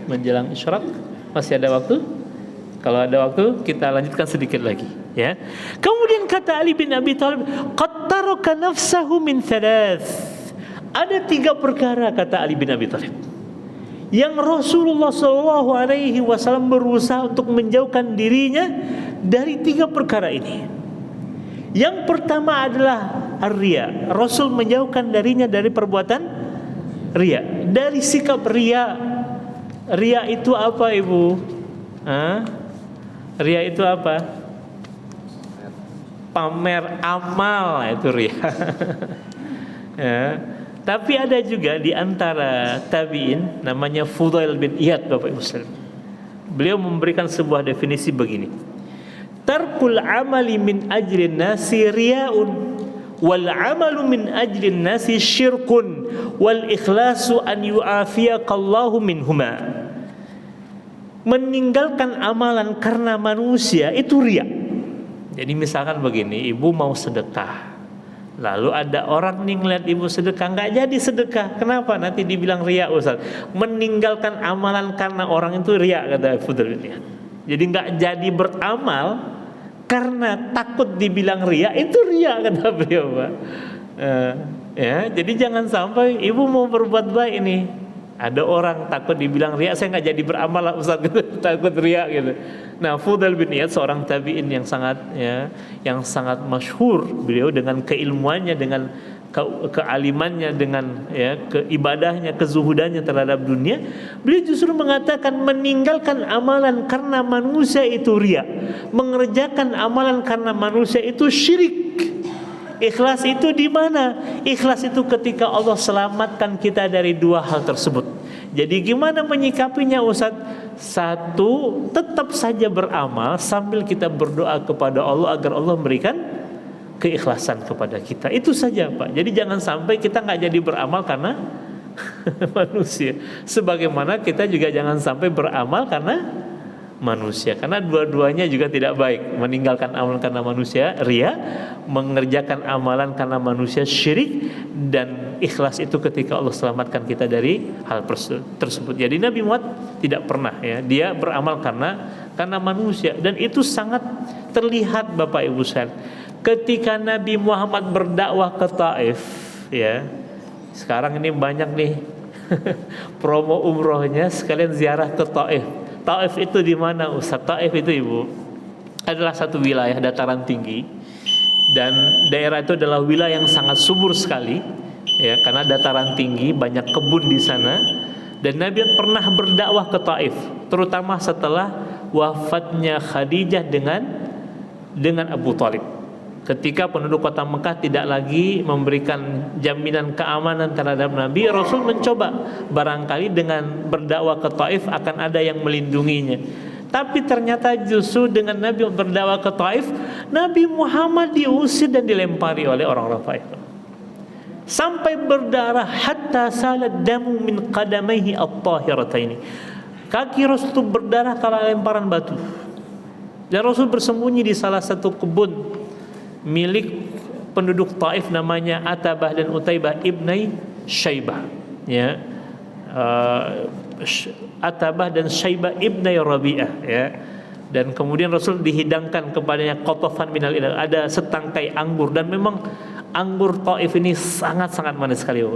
Menjelang isyraq. Masih ada waktu? Kalau ada waktu kita lanjutkan sedikit lagi, ya. Kemudian kata Ali bin Abi Thalib, qad taraka nafsahu min thalath. Ada 3 perkara, kata Ali bin Abi Thalib, yang Rasulullah SAW berusaha untuk menjauhkan dirinya dari 3 perkara ini. Yang pertama adalah ar-riya. Rasul menjauhkan dirinya dari perbuatan riya, dari sikap riya. Riya itu apa, Ibu? Ria itu apa? Pamer amal, itu ria. Ya. Tapi ada juga di antara tabi'in namanya Fudail bin Iyad, Bapak Ibu sekalian. Beliau memberikan sebuah definisi begini. Tarkul amali min ajlin nasi riyaun wal amalu min ajlin nasi syirkun wal ikhlasu an yu'afiyaqallahu minhuma. Meninggalkan amalan karena manusia itu riya. Jadi misalkan begini, ibu mau sedekah, lalu ada orang nih ngeliat ibu sedekah, nggak jadi sedekah. Kenapa? Nanti dibilang riya, Ustaz. Meninggalkan amalan karena orang itu riya, kata Fudail bin Iyad. Jadi nggak jadi beramal karena takut dibilang riya, itu riya, kata beliau, Pak. Ya, jadi jangan sampai ibu mau berbuat baik ini, ada orang takut dibilang riya, saya nggak jadi beramal, Ustaz, takut riya gitu. Nah, Fudail bin Iyad seorang tabi'in yang sangat masyhur, beliau dengan keilmuannya, dengan kealimannya, dengan keibadahnya, kezuhudannya terhadap dunia, beliau justru mengatakan meninggalkan amalan karena manusia itu riya, mengerjakan amalan karena manusia itu syirik. Ikhlas itu di mana? Ikhlas itu ketika Allah selamatkan kita dari dua hal tersebut. Jadi gimana menyikapinya, Ustaz? Satu, tetap saja beramal sambil kita berdoa kepada Allah agar Allah memberikan keikhlasan kepada kita. Itu saja, Pak. Jadi jangan sampai kita nggak jadi beramal karena manusia. Sebagaimana kita juga jangan sampai beramal karena manusia, karena dua-duanya juga tidak baik. Meninggalkan amalan karena manusia riya, mengerjakan amalan karena manusia syirik, dan ikhlas itu ketika Allah selamatkan kita dari hal tersebut. Jadi Nabi Muhammad tidak pernah dia beramal karena manusia, dan itu sangat terlihat, Bapak Ibu sekalian, ketika Nabi Muhammad berdakwah ke Taif. Sekarang ini banyak nih promo umrohnya sekalian ziarah ke Taif. Taif itu di mana, Ustaz? Taif itu, Ibu, adalah satu wilayah dataran tinggi, dan daerah itu adalah wilayah yang sangat subur sekali, karena dataran tinggi, banyak kebun di sana. Dan Nabi pernah berdakwah ke Taif, terutama setelah wafatnya Khadijah dengan Abu Thalib. Ketika penduduk kota Mekah tidak lagi memberikan jaminan keamanan terhadap Nabi, Rasul mencoba barangkali dengan berdakwah ke Taif akan ada yang melindunginya. Tapi ternyata justru dengan Nabi berdakwah ke Taif, Nabi Muhammad diusir dan dilempari oleh orang-orang Taif sampai berdarah, hatta salat damu min qadamaihi at-tahirataini. Kaki Rasul itu berdarah karena lemparan batu. Dan Rasul bersembunyi di salah satu kebun milik penduduk Taif namanya Atabah dan Utaibah ibnai Syaibah. Atabah dan Syaibah ibnai Rabi'ah. Dan kemudian Rasul dihidangkan kepadanya qatafan minal ilal, ada setangkai anggur, dan memang anggur Taif ini sangat-sangat manis sekali,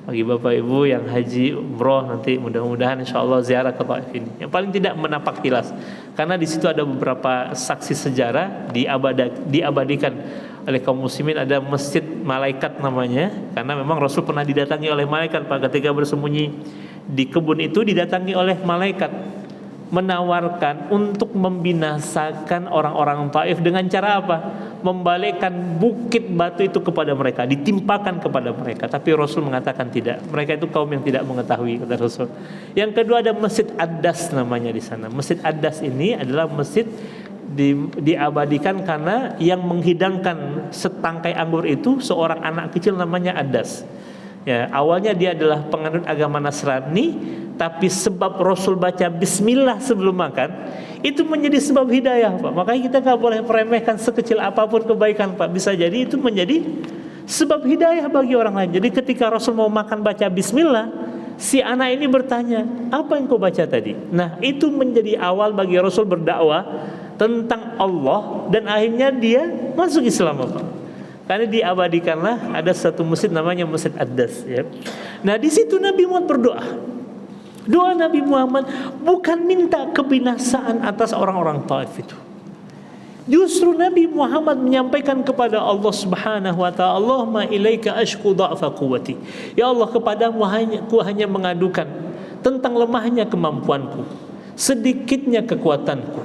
Bagi Bapak Ibu yang haji umroh nanti, mudah-mudahan insyaallah ziarah ke Taif ini, yang paling tidak menapak tilas, karena di situ ada beberapa saksi sejarah diabadikan oleh kaum muslimin. Ada masjid malaikat namanya, karena memang Rasul pernah didatangi oleh malaikat, Pak, ketika bersembunyi di kebun itu didatangi oleh malaikat menawarkan untuk membinasakan orang-orang Taif dengan cara apa? Membalikkan bukit batu itu kepada mereka, ditimpakan kepada mereka. Tapi Rasul mengatakan tidak. Mereka itu kaum yang tidak mengetahui, kata Rasul. Yang kedua ada Masjid Ad-Das namanya di sana. Masjid Ad-Das ini adalah masjid diabadikan karena yang menghidangkan setangkai anggur itu seorang anak kecil namanya Ad-Das. Awalnya dia adalah penganut agama Nasrani, tapi sebab Rasul baca bismillah sebelum makan, itu menjadi sebab hidayah, Pak. Makanya kita gak boleh meremehkan sekecil apapun kebaikan, Pak. Bisa jadi itu menjadi sebab hidayah bagi orang lain. Jadi ketika Rasul mau makan baca bismillah, si anak ini bertanya, apa yang kau baca tadi? Nah, itu menjadi awal bagi Rasul berdakwah tentang Allah, dan akhirnya dia masuk Islam, Pak. Karena diabadikanlah ada satu masjid namanya Masjid Ad-Das. Nah, di situ Nabi Muhammad berdoa. Doa Nabi Muhammad bukan minta kebinasaan atas orang-orang Taif itu. Justru Nabi Muhammad menyampaikan kepada Allah Subhanahu wa ta'ala, Allahumma ilaika ashku dha'fa quwwati. Ya Allah, kepadamu ku hanya mengadukan tentang lemahnya kemampuanku, sedikitnya kekuatanku.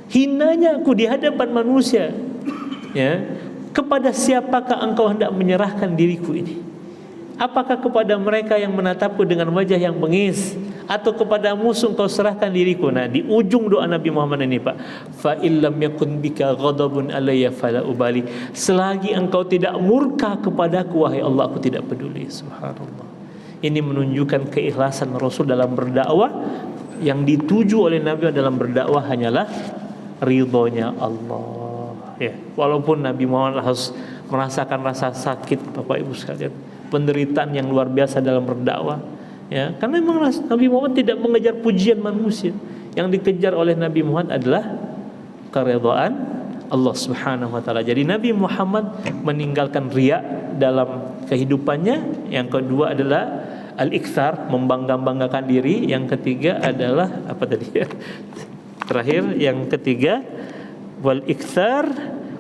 hinanya aku di hadapan manusia. Ya, kepada siapakah engkau hendak menyerahkan diriku ini? Apakah kepada mereka yang menatapku dengan wajah yang bengis, atau kepada musuh engkau serahkan diriku? Nah, di ujung doa Nabi Muhammad ini, Pak, fa illam yakun bika ghadabun alayya fala ubali. Selagi engkau tidak murka kepadaku, wahai Allah, aku tidak peduli. Subhanallah. Ini menunjukkan keikhlasan Rasul dalam berdakwah. Yang dituju oleh Nabi dalam berdakwah hanyalah ridhonya Allah. Ya, walaupun Nabi Muhammad harus merasakan rasa sakit, Bapak Ibu sekalian, penderitaan yang luar biasa dalam berdakwah. Ya, karena memang Nabi Muhammad tidak mengejar pujian manusia. Yang dikejar oleh Nabi Muhammad adalah keridhaan Allah Subhanahu wa taala. Jadi Nabi Muhammad meninggalkan riya dalam kehidupannya. Yang kedua adalah al-iktsar, membangga-banggakan diri. Yang ketiga adalah apa tadi ya? Terakhir yang ketiga wal iktsar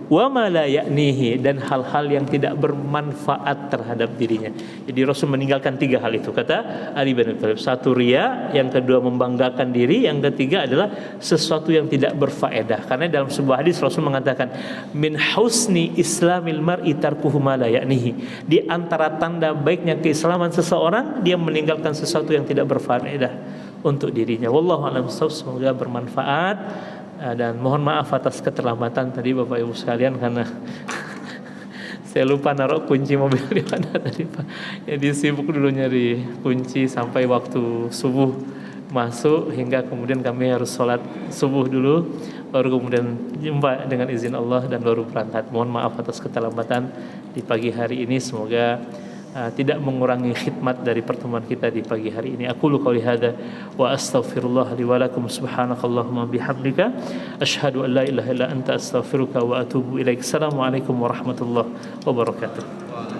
wa ma la ya'nihi, dan hal-hal yang tidak bermanfaat terhadap dirinya. Jadi Rasul meninggalkan tiga hal itu, kata Ali bin Abi Thalib. Satu riya, yang kedua membanggakan diri, yang ketiga adalah sesuatu yang tidak berfaedah. Karena dalam sebuah hadis Rasul mengatakan min husni islamil mar'i tarkuhu ma la ya'nihi. Di antara tanda baiknya keislaman seseorang, dia meninggalkan sesuatu yang tidak berfaedah untuk dirinya. Wallahu a'lam bishawab. Semoga bermanfaat. Dan mohon maaf atas keterlambatan tadi Bapak Ibu sekalian, karena saya lupa naruh kunci mobil di mana tadi Pak. Jadi sibuk dulu nyari kunci sampai waktu subuh masuk, hingga kemudian kami harus sholat subuh dulu, baru kemudian jumpa dengan izin Allah dan baru berangkat. Mohon maaf atas keterlambatan di pagi hari ini. Semoga tidak mengurangi khidmat dari pertemuan kita di pagi hari ini. Aku qouli hadza wa astaghfirullah li wa lakum, subhanakallahumma bihamdika asyhadu an la ilaha illa anta astaghfiruka wa atubu ilaik. Assalamualaikum warahmatullahi wabarakatuh.